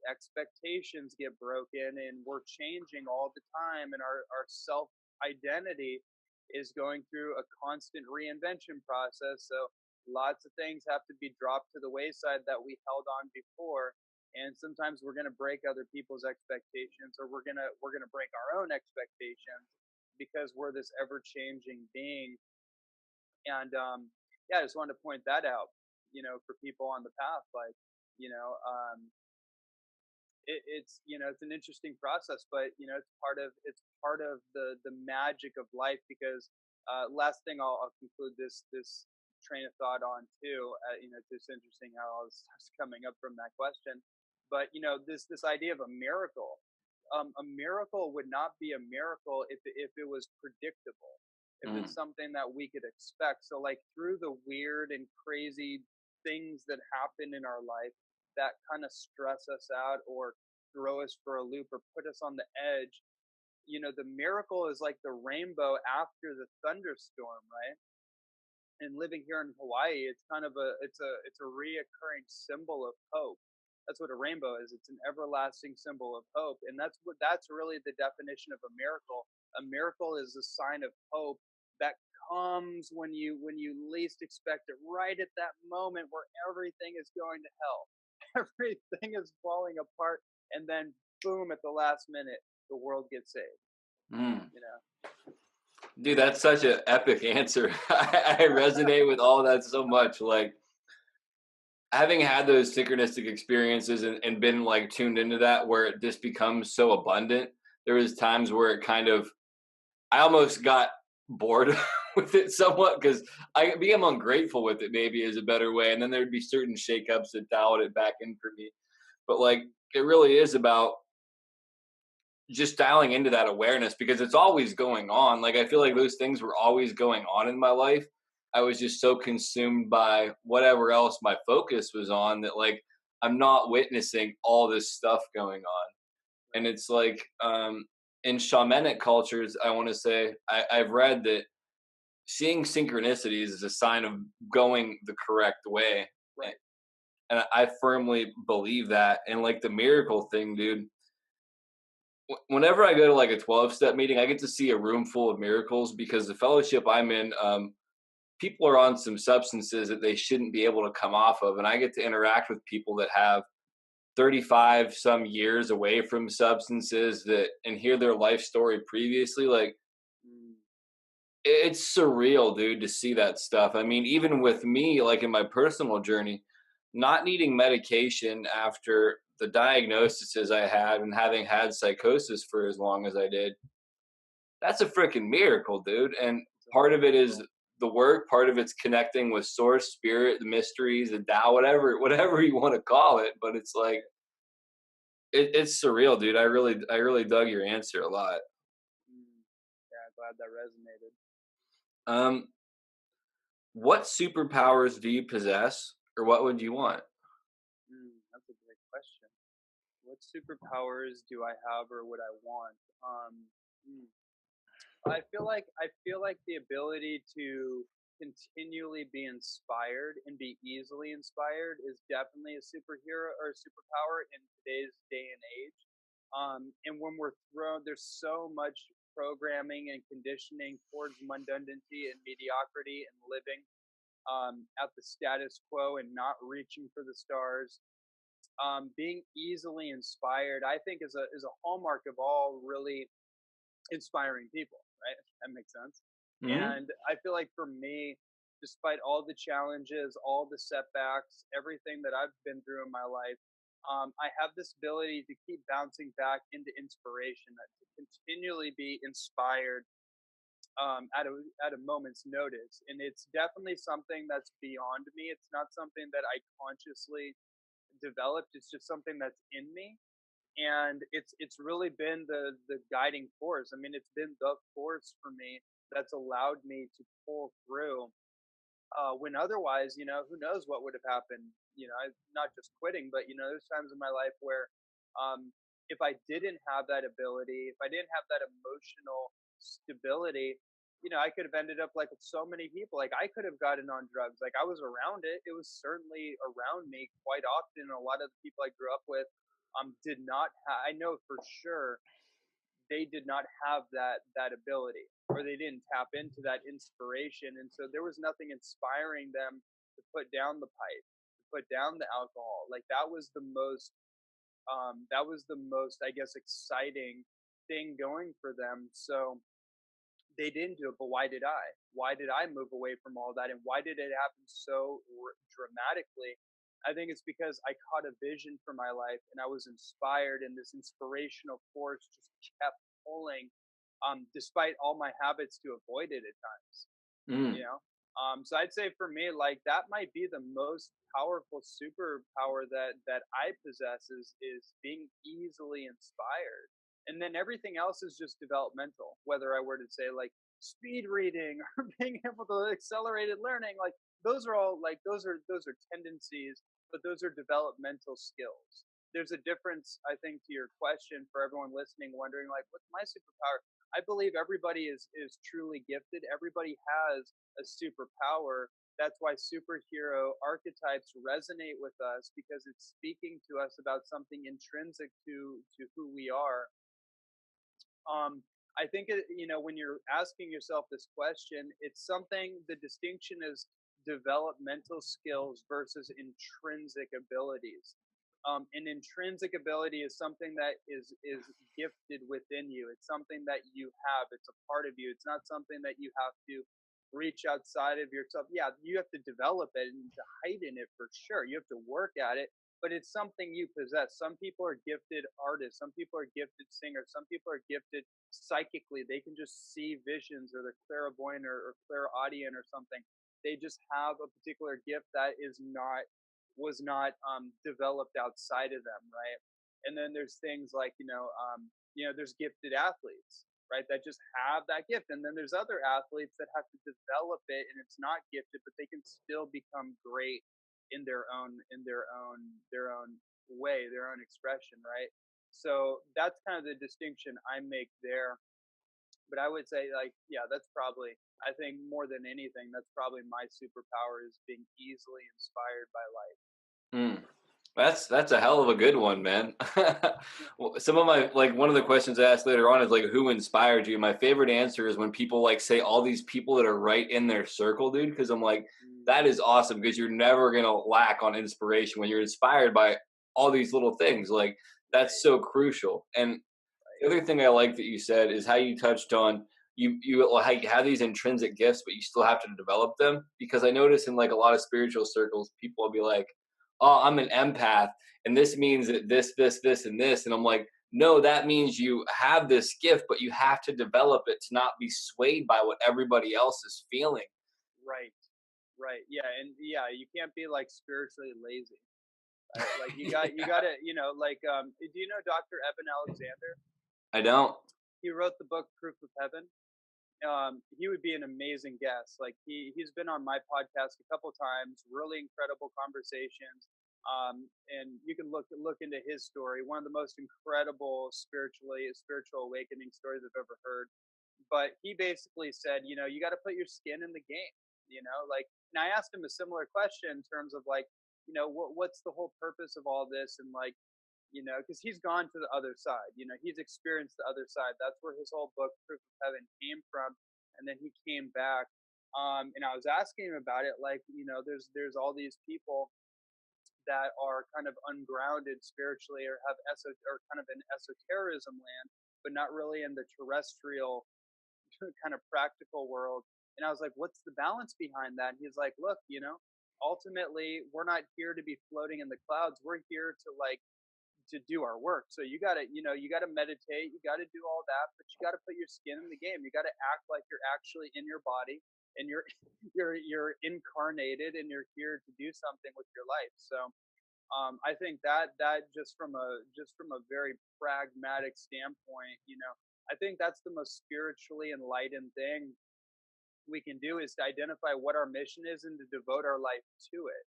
expectations get broken, and we're changing all the time, and our self identity is going through a constant reinvention process. So lots of things have to be dropped to the wayside that we held on before, and sometimes we're going to break other people's expectations, or we're going to break our own expectations, because we're this ever changing being. And yeah, I just wanted to point that out, for people on the path, like, you know um it's an interesting process, but it's part of the magic of life, because last thing I'll conclude this train of thought on too. It's just interesting how I was coming up from that question, but this idea of a miracle. A miracle would not be a miracle if it was predictable, if it's Mm. something that we could expect. So, like, through the weird and crazy things that happen in our life that kind of stress us out, or throw us for a loop, or put us on the edge, the miracle is like the rainbow after the thunderstorm, right? And living here in Hawaii, it's kind of a reoccurring symbol of hope. That's what a rainbow is. It's an everlasting symbol of hope, and that's really the definition of a miracle. A miracle is a sign of hope that comes when you least expect it, right at that moment where everything is going to hell, everything is falling apart, and then boom, at the last minute, the world gets saved. Mm. You know. Dude, that's such an epic answer. I resonate with all that so much. Like, having had those synchronistic experiences and been like tuned into that, where it just becomes so abundant, there was times where it kind of, I almost got bored with it somewhat, because I became ungrateful with it, maybe is a better way. And then there'd be certain shakeups that dialed it back in for me. But like, it really is about just dialing into that awareness, because it's always going on. Like, I feel like those things were always going on in my life. I was just so consumed by whatever else my focus was on, that like, I'm not witnessing all this stuff going on. And it's like, in shamanic cultures, I want to say, I've read that seeing synchronicities is a sign of going the correct way. Right. And I firmly believe that. And like the miracle thing, dude, whenever I go to like a 12-step meeting, I get to see a room full of miracles, because the fellowship I'm in, people are on some substances that they shouldn't be able to come off of. And I get to interact with people that have 35 some years away from substances, that, and hear their life story previously. Like, Mm. it's surreal, dude, to see that stuff. I mean, even with me, like in my personal journey, not needing medication after the diagnoses I had, and having had psychosis for as long as I did, that's a freaking miracle, dude. And It's a part of it is miracle. the work, part of it's connecting with source, spirit, the mysteries, the Tao, whatever you want to call it. But it's like, it's surreal, dude. I really dug your answer a lot. Mm. Yeah, glad that resonated. Um, what superpowers do you possess, or what would you want? That's a great question. What superpowers do I have, or would I want? Mm, I feel like the ability to continually be inspired and be easily inspired is definitely a superhero or a superpower in today's day and age. And when we're thrown, there's so much programming and conditioning towards mundanity and mediocrity and living at the status quo and not reaching for the stars. Being easily inspired, I think, is a hallmark of all really inspiring people, right? That makes sense. Hmm. And I feel like for me, despite all the challenges, all the setbacks, everything that I've been through in my life, I have this ability to keep bouncing back into inspiration, to continually be inspired at a moment's notice. And it's definitely something that's beyond me. It's not something that I consciously developed. It's just something that's in me, and it's really been the guiding force. I mean, it's been the force for me that's allowed me to pull through when otherwise, who knows what would have happened. Not just quitting, but there's times in my life where if I didn't have that ability, if I didn't have that emotional stability, I could have ended up like with so many people. Like I could have gotten on drugs. Like I was around it. It was certainly around me quite often. A lot of the people I grew up with did not I know for sure they did not have that ability, or they didn't tap into that inspiration, and so there was nothing inspiring them to put down the pipe, to put down the alcohol. Like that was the most, I guess, exciting thing going for them. So they didn't do it, but why did I? Why did I move away from all that, and why did it happen so dramatically? I think it's because I caught a vision for my life, and I was inspired, and this inspirational force just kept pulling, despite all my habits to avoid it at times. Mm. So I'd say for me, like that might be the most powerful superpower that I possess is being easily inspired, and then everything else is just developmental. Whether I were to say like speed reading or being able to accelerated learning, like those are tendencies, but those are developmental skills. There's a difference, I think, to your question for everyone listening, wondering like, what's my superpower? I believe everybody is truly gifted. Everybody has a superpower. That's why superhero archetypes resonate with us, because it's speaking to us about something intrinsic to who we are. I think when you're asking yourself this question, it's something. The distinction is developmental skills versus intrinsic abilities. An intrinsic ability is something that is gifted within you. It's something that you have. It's a part of you. It's not something that you have to reach outside of yourself. Yeah, you have to develop it and to heighten it for sure. You have to work at it, but it's something you possess. Some people are gifted artists. Some people are gifted singers. Some people are gifted psychically. They can just see visions, or they're clairvoyant or clairaudient or something. They just have a particular gift that was not developed outside of them, right? And then there's things like there's gifted athletes, right, that just have that gift, and then there's other athletes that have to develop it, and it's not gifted, but they can still become great in their own way, their own expression, right? So that's kind of the distinction I make there. But I would say, like, yeah, that's probably, I think, more than anything, that's probably my superpower, is being easily inspired by life. Mm. That's a hell of a good one, man. Well, some of my, like, one of the questions I asked later on is like, who inspired you? My favorite answer is when people like say all these people that are right in their circle, dude. Because I'm like, that is awesome, because you're never gonna lack on inspiration when you're inspired by all these little things. Like that's Right, so crucial. And the other thing I like that you said is how you touched on you like have these intrinsic gifts, but you still have to develop them. Because I notice in like a lot of spiritual circles, people will be like, "Oh, I'm an empath, and this means that this, and this," and I'm like, "No, that means you have this gift, but you have to develop it to not be swayed by what everybody else is feeling." right, right. Yeah, and yeah, you can't be like spiritually lazy. Right? Like you got to, like, do you know Dr. Eben Alexander? I don't. He wrote the book Proof of Heaven. He would be an amazing guest. Like he's been on my podcast a couple times. Really incredible conversations. And you can look into his story. One of the most incredible spiritual awakening stories I've ever heard. But he basically said, you got to put your skin in the game. Like, and I asked him a similar question in terms of like, what's the whole purpose of all this, and like, because he's gone to the other side. He's experienced the other side. That's where his whole book, Proof of Heaven, came from. And then he came back. And I was asking him about it, like, there's all these people that are kind of ungrounded spiritually, or have or kind of in esotericism land, but not really in the kind of practical world. And I was like, what's the balance behind that? And he's like, look, ultimately we're not here to be floating in the clouds. We're here to do our work. So you gotta, you gotta meditate, you gotta do all that, but you gotta put your skin in the game. You gotta act like you're actually in your body, and you're you're incarnated, and you're here to do something with your life. So I think that just from a very pragmatic standpoint, I think that's the most spiritually enlightened thing we can do, is to identify what our mission is and to devote our life to it.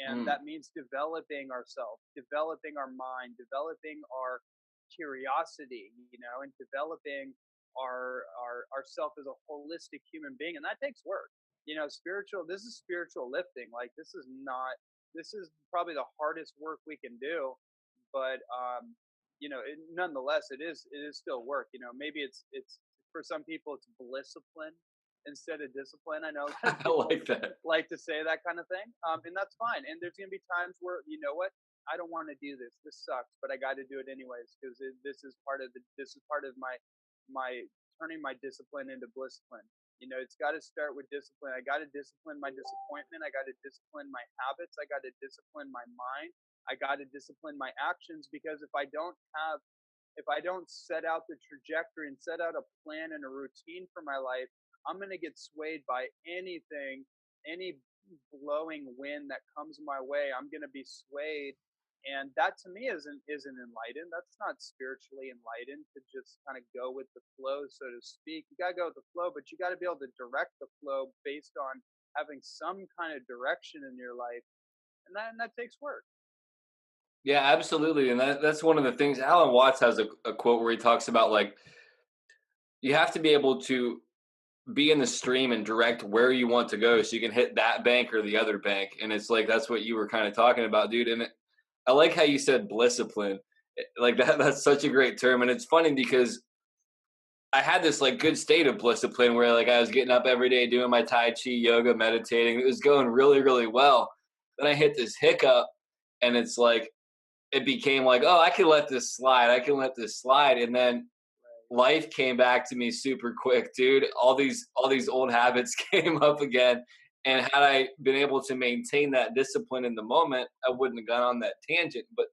And that means developing ourselves, developing our mind, developing our curiosity, and developing ourself as a holistic human being. And that takes work. This is spiritual lifting. Like, this is probably the hardest work we can do, but nonetheless, it is still work. Maybe it's for some people it's discipline instead of discipline. I know I like that. like to say that kind of thing, and that's fine. And there's gonna be times where, you know what, I don't want to do this. This sucks, but I got to do it anyways, because this is part of my turning my discipline into blissipline. It's got to start with discipline. I got to discipline my disappointment. I got to discipline my habits. I got to discipline my mind. I got to discipline my actions, because if I don't set out the trajectory and set out a plan and a routine for my life, I'm going to get swayed by anything, any blowing wind that comes my way. I'm going to be swayed. And that to me isn't enlightened. That's not spiritually enlightened, to just kind of go with the flow, so to speak. You got to go with the flow, but you got to be able to direct the flow based on having some kind of direction in your life. And that takes work. Yeah, absolutely. And that's one of the things. Alan Watts has a quote where he talks about, like, you have to be able to be in the stream and direct where you want to go, so you can hit that bank or the other bank. And it's like, that's what you were kind of talking about, dude. And I like how you said blissipline. Like, that's such a great term. And it's funny because I had this like good state of blissipline where, like, I was getting up every day doing my Tai Chi, yoga, meditating. It was going really, really well. Then I hit this hiccup, and it's like, it became like, oh, I can let this slide. I can let this slide. And then life came back to me super quick, dude. All these old habits came up again. And had I been able to maintain that discipline in the moment, I wouldn't have gone on that tangent. But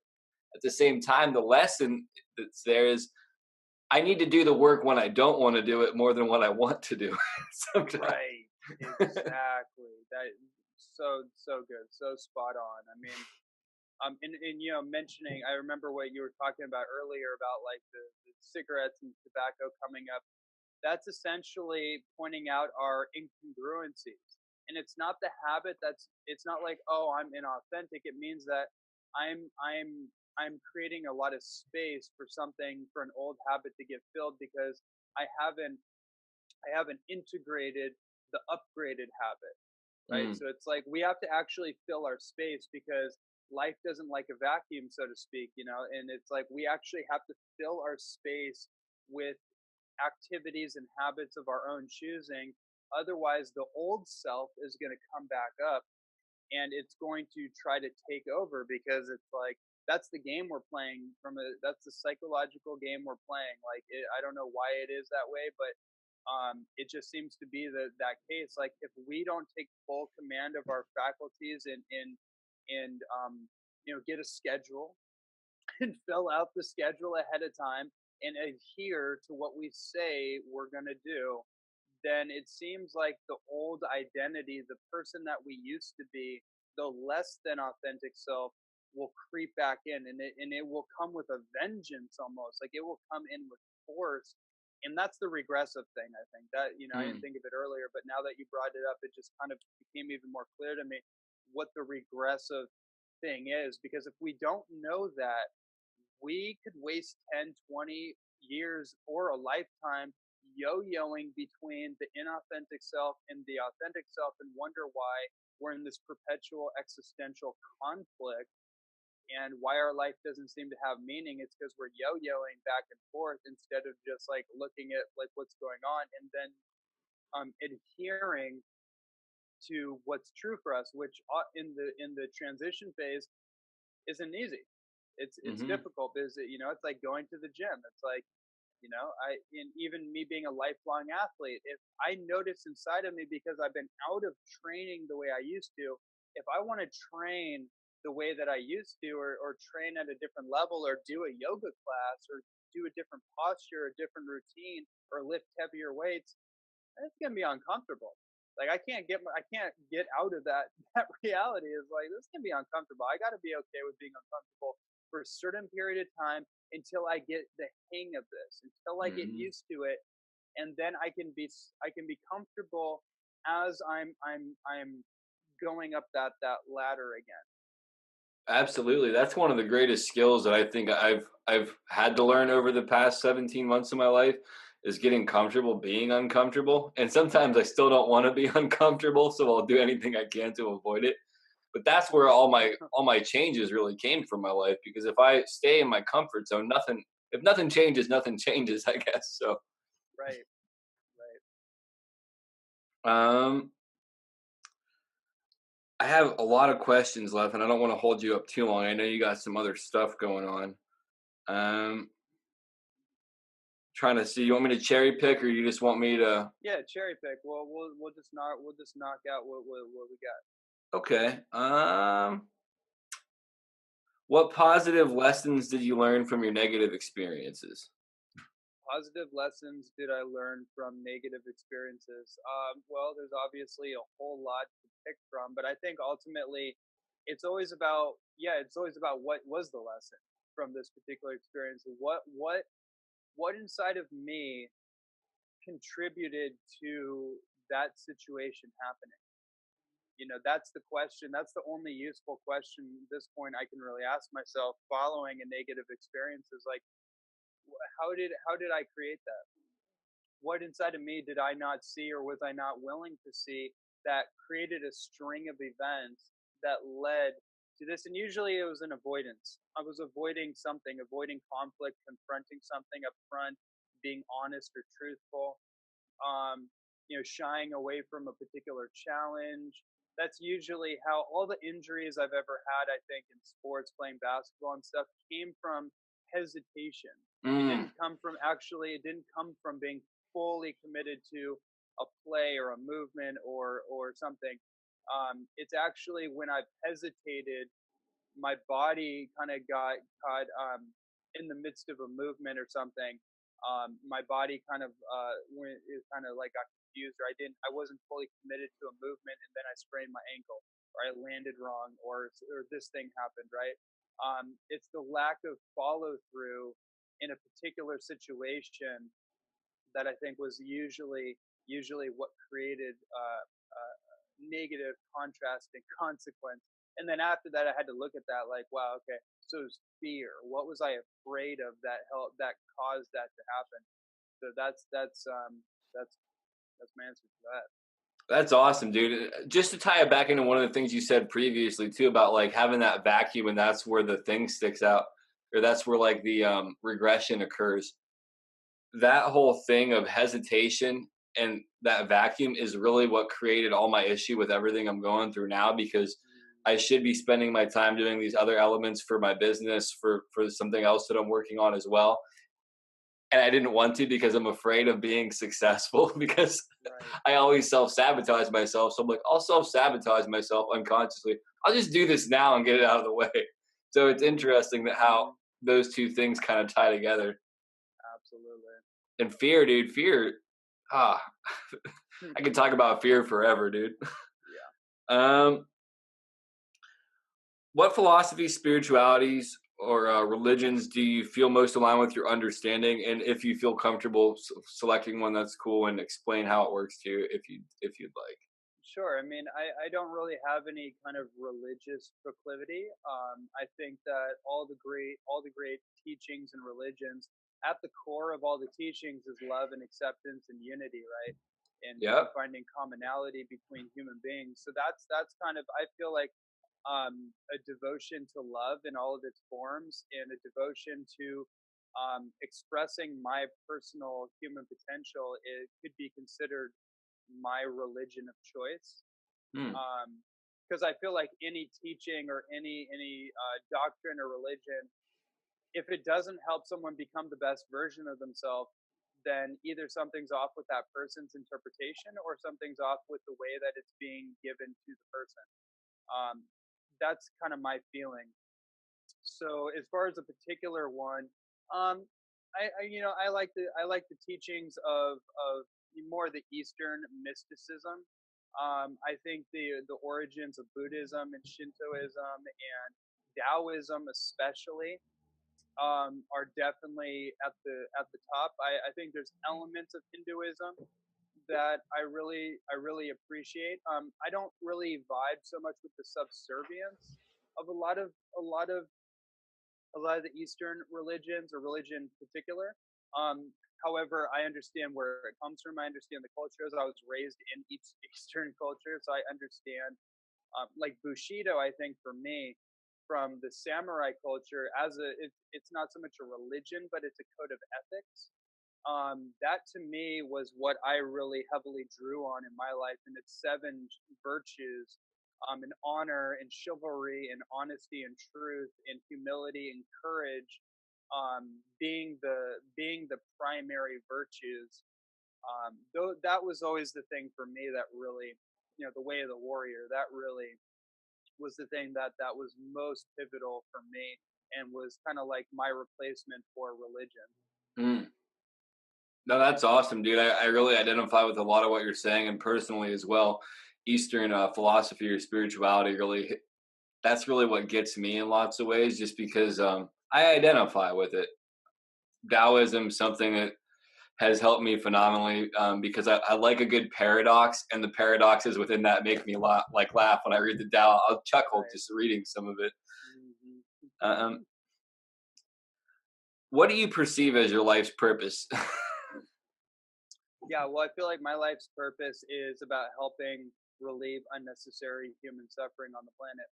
at the same time, the lesson that's there is, I need to do the work when I don't want to do it more than what I want to do. Right. Exactly. That so good. So spot on. I mean, and mentioning, I remember what you were talking about earlier about like the cigarettes and tobacco coming up. That's essentially pointing out our incongruencies. And it's not the habit it's not like, oh, I'm inauthentic. It means that I'm creating a lot of space for an old habit to get filled, because I haven't integrated the upgraded habit, right? So it's like, we have to actually fill our space, because life doesn't like a vacuum, so to speak, and it's like, we actually have to fill our space with activities and habits of our own choosing. Otherwise, the old self is going to come back up, and it's going to try to take over, because it's like, that's the game we're playing that's the psychological game we're playing. Like, I don't know why it is that way, but it just seems to be that case. Like, if we don't take full command of our faculties and get a schedule and fill out the schedule ahead of time and adhere to what we say we're going to do, then it seems like the old identity, the person that we used to be, the less than authentic self, will creep back in, and it will come with a vengeance, almost like it will come in with force. And that's the regressive thing. I think that, I didn't think of it earlier, but now that you brought it up, it just kind of became even more clear to me what the regressive thing is. Because if we don't know that, we could waste 10, 20 years or a lifetime yo-yoing between the inauthentic self and the authentic self, and wonder why we're in this perpetual existential conflict, and why our life doesn't seem to have meaning. It's because we're yo-yoing back and forth, instead of just like looking at like what's going on, and then adhering to what's true for us, which in the transition phase isn't easy. It's difficult, because it's like going to the gym. It's like, And even me being a lifelong athlete, if I notice inside of me, because I've been out of training the way I used to, if I want to train the way that I used to, or train at a different level, or do a yoga class, or do a different posture, a different routine, or lift heavier weights, it's gonna be uncomfortable. Like I can't get out of that reality. Is like, this can be uncomfortable. I got to be okay with being uncomfortable for a certain period of time until I get the hang of this, until I get used to it, and then I can be comfortable as I'm going up that ladder again. Absolutely. That's one of the greatest skills that I think I've had to learn over the past 17 months of my life, is getting comfortable being uncomfortable. And sometimes I still don't want to be uncomfortable, so I'll do anything I can to avoid it. But that's where all my changes really came from my life, because if I stay in my comfort zone, if nothing changes, nothing changes, I guess. So Right. um I have a lot of questions left, and I don't want to hold you up too long. I know you got some other stuff going on. Um Trying to see, you want me to cherry pick, or you just want me to? Yeah, cherry pick. Well, we'll just knock out what we got. Okay. What positive lessons did you learn from your negative experiences? Positive lessons did I learn from negative experiences? Well, there's obviously a whole lot to pick from, but I think ultimately it's always about what was the lesson from this particular experience. What inside of me contributed to that situation happening? That's the question. That's the only useful question at this point I can really ask myself following a negative experience, is like, how did I create that? What inside of me did I not see, or was I not willing to see, that created a string of events that led to this? And usually it was an avoidance. I was avoiding something, avoiding conflict, confronting something up front, being honest or truthful, shying away from a particular challenge. That's usually how all the injuries I've ever had, I think, in sports, playing basketball and stuff, came from hesitation. Mm. It didn't come from being fully committed to a play or a movement or something. It's actually when I've hesitated, my body kind of got caught in the midst of a movement or something. My body kind of got confused, or I wasn't fully committed to a movement, and then I sprained my ankle, or I landed wrong, or this thing happened, right? It's the lack of follow through in a particular situation that I think was usually what created negative contrasting consequence. And then after that, I had to look at that like, wow, okay, so it was fear. What was I afraid of that caused that to happen? So that's my answer to that. That's awesome, dude. Just to tie it back into one of the things you said previously too, about like having that vacuum, and that's where the thing sticks out, or that's where like the regression occurs. That whole thing of hesitation and that vacuum is really what created all my issue with everything I'm going through now, because I should be spending my time doing these other elements for my business, for something else that I'm working on as well. And I didn't want to, because I'm afraid of being successful, because Right. I always self-sabotage myself. So I'm like, I'll self-sabotage myself unconsciously. I'll just do this now and get it out of the way. So it's interesting that how those two things kind of tie together. Absolutely. And fear, dude, I could talk about fear forever, dude. Yeah. What philosophies, spiritualities, or religions do you feel most aligned with your understanding? And if you feel comfortable selecting one, that's cool, and explain how it works to you if you'd like. Sure. I mean, I don't really have any kind of religious proclivity. I think that all the great teachings and religions, at the core of all the teachings, is love and acceptance and unity, right? And Yep. finding commonality between human beings. So that's kind of, I feel like, a devotion to love in all of its forms, and a devotion to expressing my personal human potential. It could be considered my religion of choice, Hmm. because I feel like any teaching or any doctrine or religion, if it doesn't help someone become the best version of themselves, then either something's off with that person's interpretation or something's off with the way that it's being given to the person. That's kind of my feeling. So as far as a particular one, I like the teachings of more the Eastern mysticism. I think the origins of Buddhism and Shintoism and Taoism especially are definitely at the top. I think there's elements of Hinduism that I really appreciate. I don't really vibe so much with the subservience of a lot of the Eastern religions, or religion in particular. However, I understand where it comes from. I understand the cultures. I was raised in Eastern culture, so I understand. Like Bushido, I think for me, from the samurai culture, it's not so much a religion, but it's a code of ethics. That to me was what I really heavily drew on in my life, and it's 7 virtues, and honor and chivalry and honesty and truth and humility and courage, being the primary virtues. Though that was always the thing for me that really, the way of the warrior, that really was the thing that was most pivotal for me and was kind of like my replacement for religion. Mm. No, that's awesome, dude. I really identify with a lot of what you're saying, and personally as well. Eastern philosophy or spirituality that's really what gets me in lots of ways, just because I identify with it. Taoism, something that has helped me phenomenally, because I like a good paradox, and the paradoxes within that make me laugh when I read the Tao. I'll chuckle just reading some of it. Mm-hmm. What do you perceive as your life's purpose? Yeah, well, I feel like my life's purpose is about helping relieve unnecessary human suffering on the planet.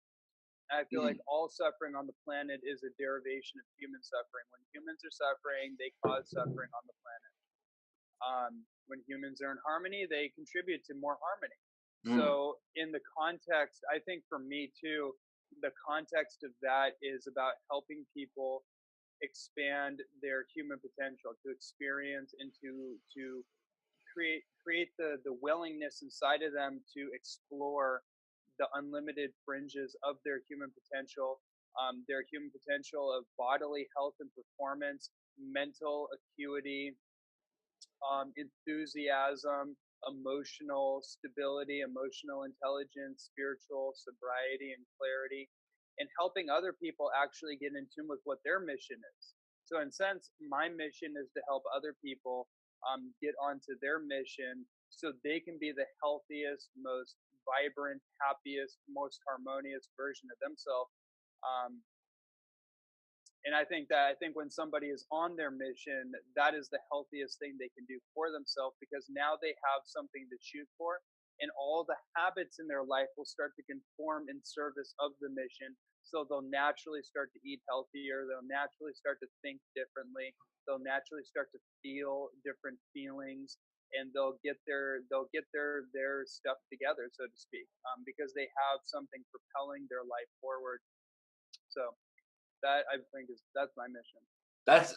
And I feel like all suffering on the planet is a derivation of human suffering. When humans are suffering, they cause suffering on the planet. When humans are in harmony, they contribute to more harmony. So in the context, I think for me too, the context of that is about helping people expand their human potential, to experience and to create the willingness inside of them to explore the unlimited fringes of their human potential of bodily health and performance, mental acuity, enthusiasm, emotional stability, emotional intelligence, spiritual sobriety and clarity, and helping other people actually get in tune with what their mission is. So in a sense, my mission is to help other people get onto their mission so they can be the healthiest, most vibrant, happiest, most harmonious version of themselves. And I think when somebody is on their mission, that is the healthiest thing they can do for themselves, because now they have something to shoot for, and all the habits in their life will start to conform in service of the mission. So they'll naturally start to eat healthier. They'll naturally start to think differently. They'll naturally start to feel different feelings, and they'll get their stuff together, so to speak, because they have something propelling their life forward. So that, I think, that's my mission. That's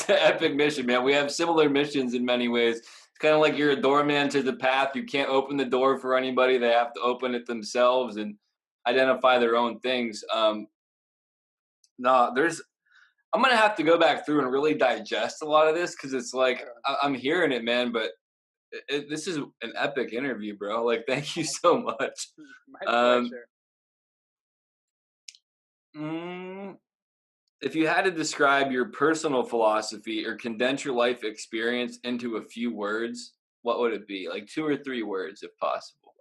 an epic mission, man. We have similar missions in many ways. It's kind of like you're a doorman to the path. You can't open the door for anybody. They have to open it themselves and identify their own things. I'm going to have to go back through and really digest a lot of this, because it's like, I'm hearing it, man, but this is an epic interview, bro. Like, thank you so much. My pleasure. If you had to describe your personal philosophy or condense your life experience into a few words, what would it be? Like 2 or 3 words, if possible.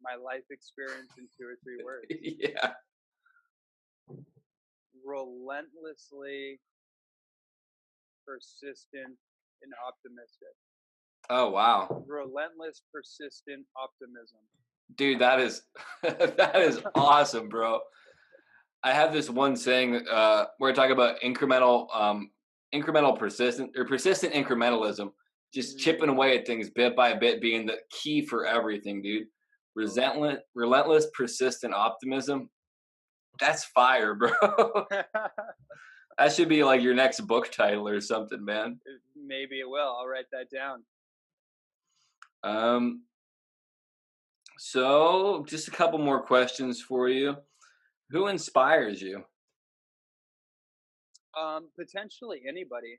My life experience in 2 or 3 words. Yeah. Relentlessly persistent and optimistic. Oh, wow. Relentless, persistent optimism. Dude, that is awesome, bro. I have this one saying where I talk about incremental persistent incrementalism, just chipping away at things bit by bit being the key for everything, dude. Relentless, persistent optimism. That's fire, bro. That should be like your next book title or something, man. Maybe it will. I'll write that down. So just a couple more questions for you. Who inspires you? Potentially anybody. I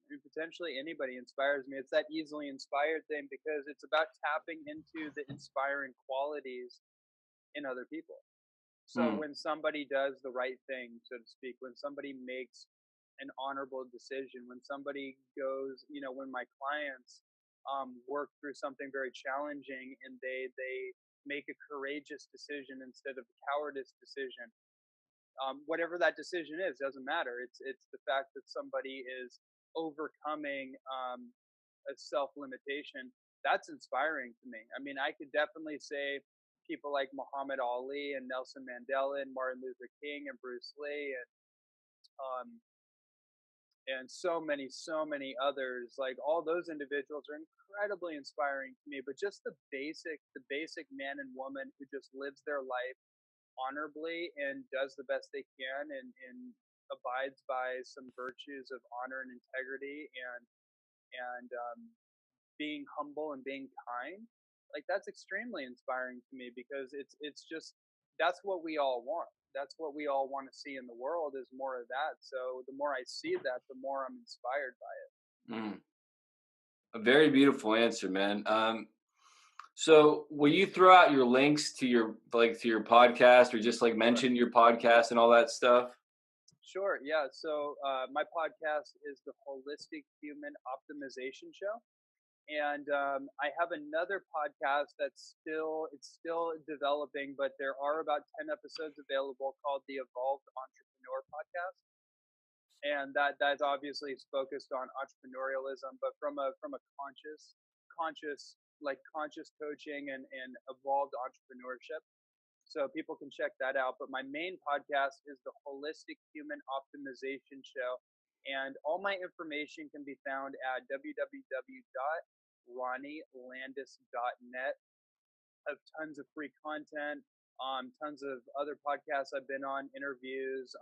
mean, potentially anybody inspires me. It's that easily inspired thing because it's about tapping into the inspiring qualities in other people. So Hmm. when somebody does the right thing, so to speak, when somebody makes an honorable decision, when somebody goes, when my clients work through something very challenging and they make a courageous decision instead of a cowardice decision, whatever that decision is, doesn't matter. It's the fact that somebody is overcoming a self limitation. That's inspiring to me. I mean, I could definitely say people like Muhammad Ali and Nelson Mandela and Martin Luther King and Bruce Lee um, and so many others. Like all those individuals are incredibly inspiring to me. But just the basic man and woman who just lives their life honorably and does the best they can and abides by some virtues of honor and integrity and being humble and being kind, like that's extremely inspiring to me because it's just that's what we all want. That's what we all want to see in the world is more of that. So the more I see that, the more I'm inspired by it. Mm. A very beautiful answer, man. So will you throw out your links to your podcast or just like Sure. mention your podcast and all that stuff? Sure. Yeah. So my podcast is the Holistic Human Optimization Show. And I have another podcast it's still developing, but there are about 10 episodes available called the Evolved Entrepreneur Podcast, and that's obviously focused on entrepreneurialism, but from a conscious coaching and evolved entrepreneurship. So people can check that out. But my main podcast is the Holistic Human Optimization Show. And all my information can be found at www.ronnielandis.net. I have tons of free content, tons of other podcasts I've been on, interviews,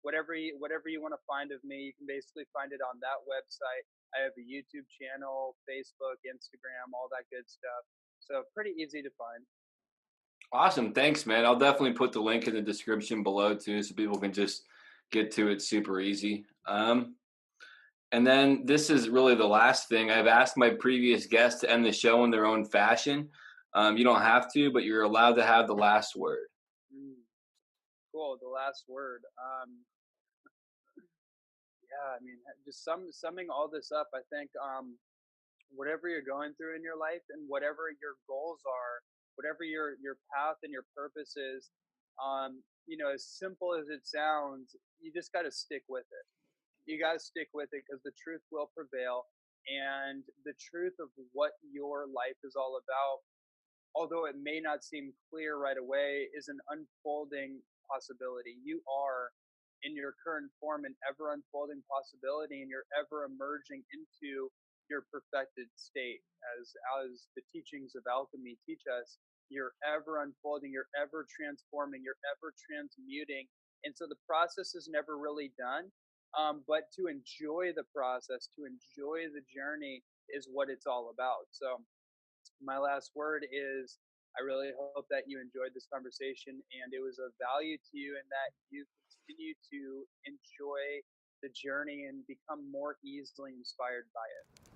whatever you want to find of me, you can basically find it on that website. I have a YouTube channel, Facebook, Instagram, all that good stuff. So pretty easy to find. Awesome. Thanks, man. I'll definitely put the link in the description below too, so people can just get to it super easy. And then this is really the last thing. I've asked my previous guests to end the show in their own fashion. You don't have to, but you're allowed to have the last word. Cool. The last word. Yeah, I mean, just summing all this up, I think whatever you're going through in your life and whatever your goals are, whatever your path and your purpose is, as simple as it sounds, you just got to stick with it. You got to stick with it because the truth will prevail, and the truth of what your life is all about, although it may not seem clear right away, is an unfolding possibility. You are in your current form an ever unfolding possibility, and you're ever emerging into your perfected state. As the teachings of alchemy teach us, you're ever unfolding, you're ever transforming, you're ever transmuting. And so the process is never really done. But to enjoy the process, to enjoy the journey is what it's all about. So my last word is I really hope that you enjoyed this conversation and it was of value to you and that you continue to enjoy the journey and become more easily inspired by it.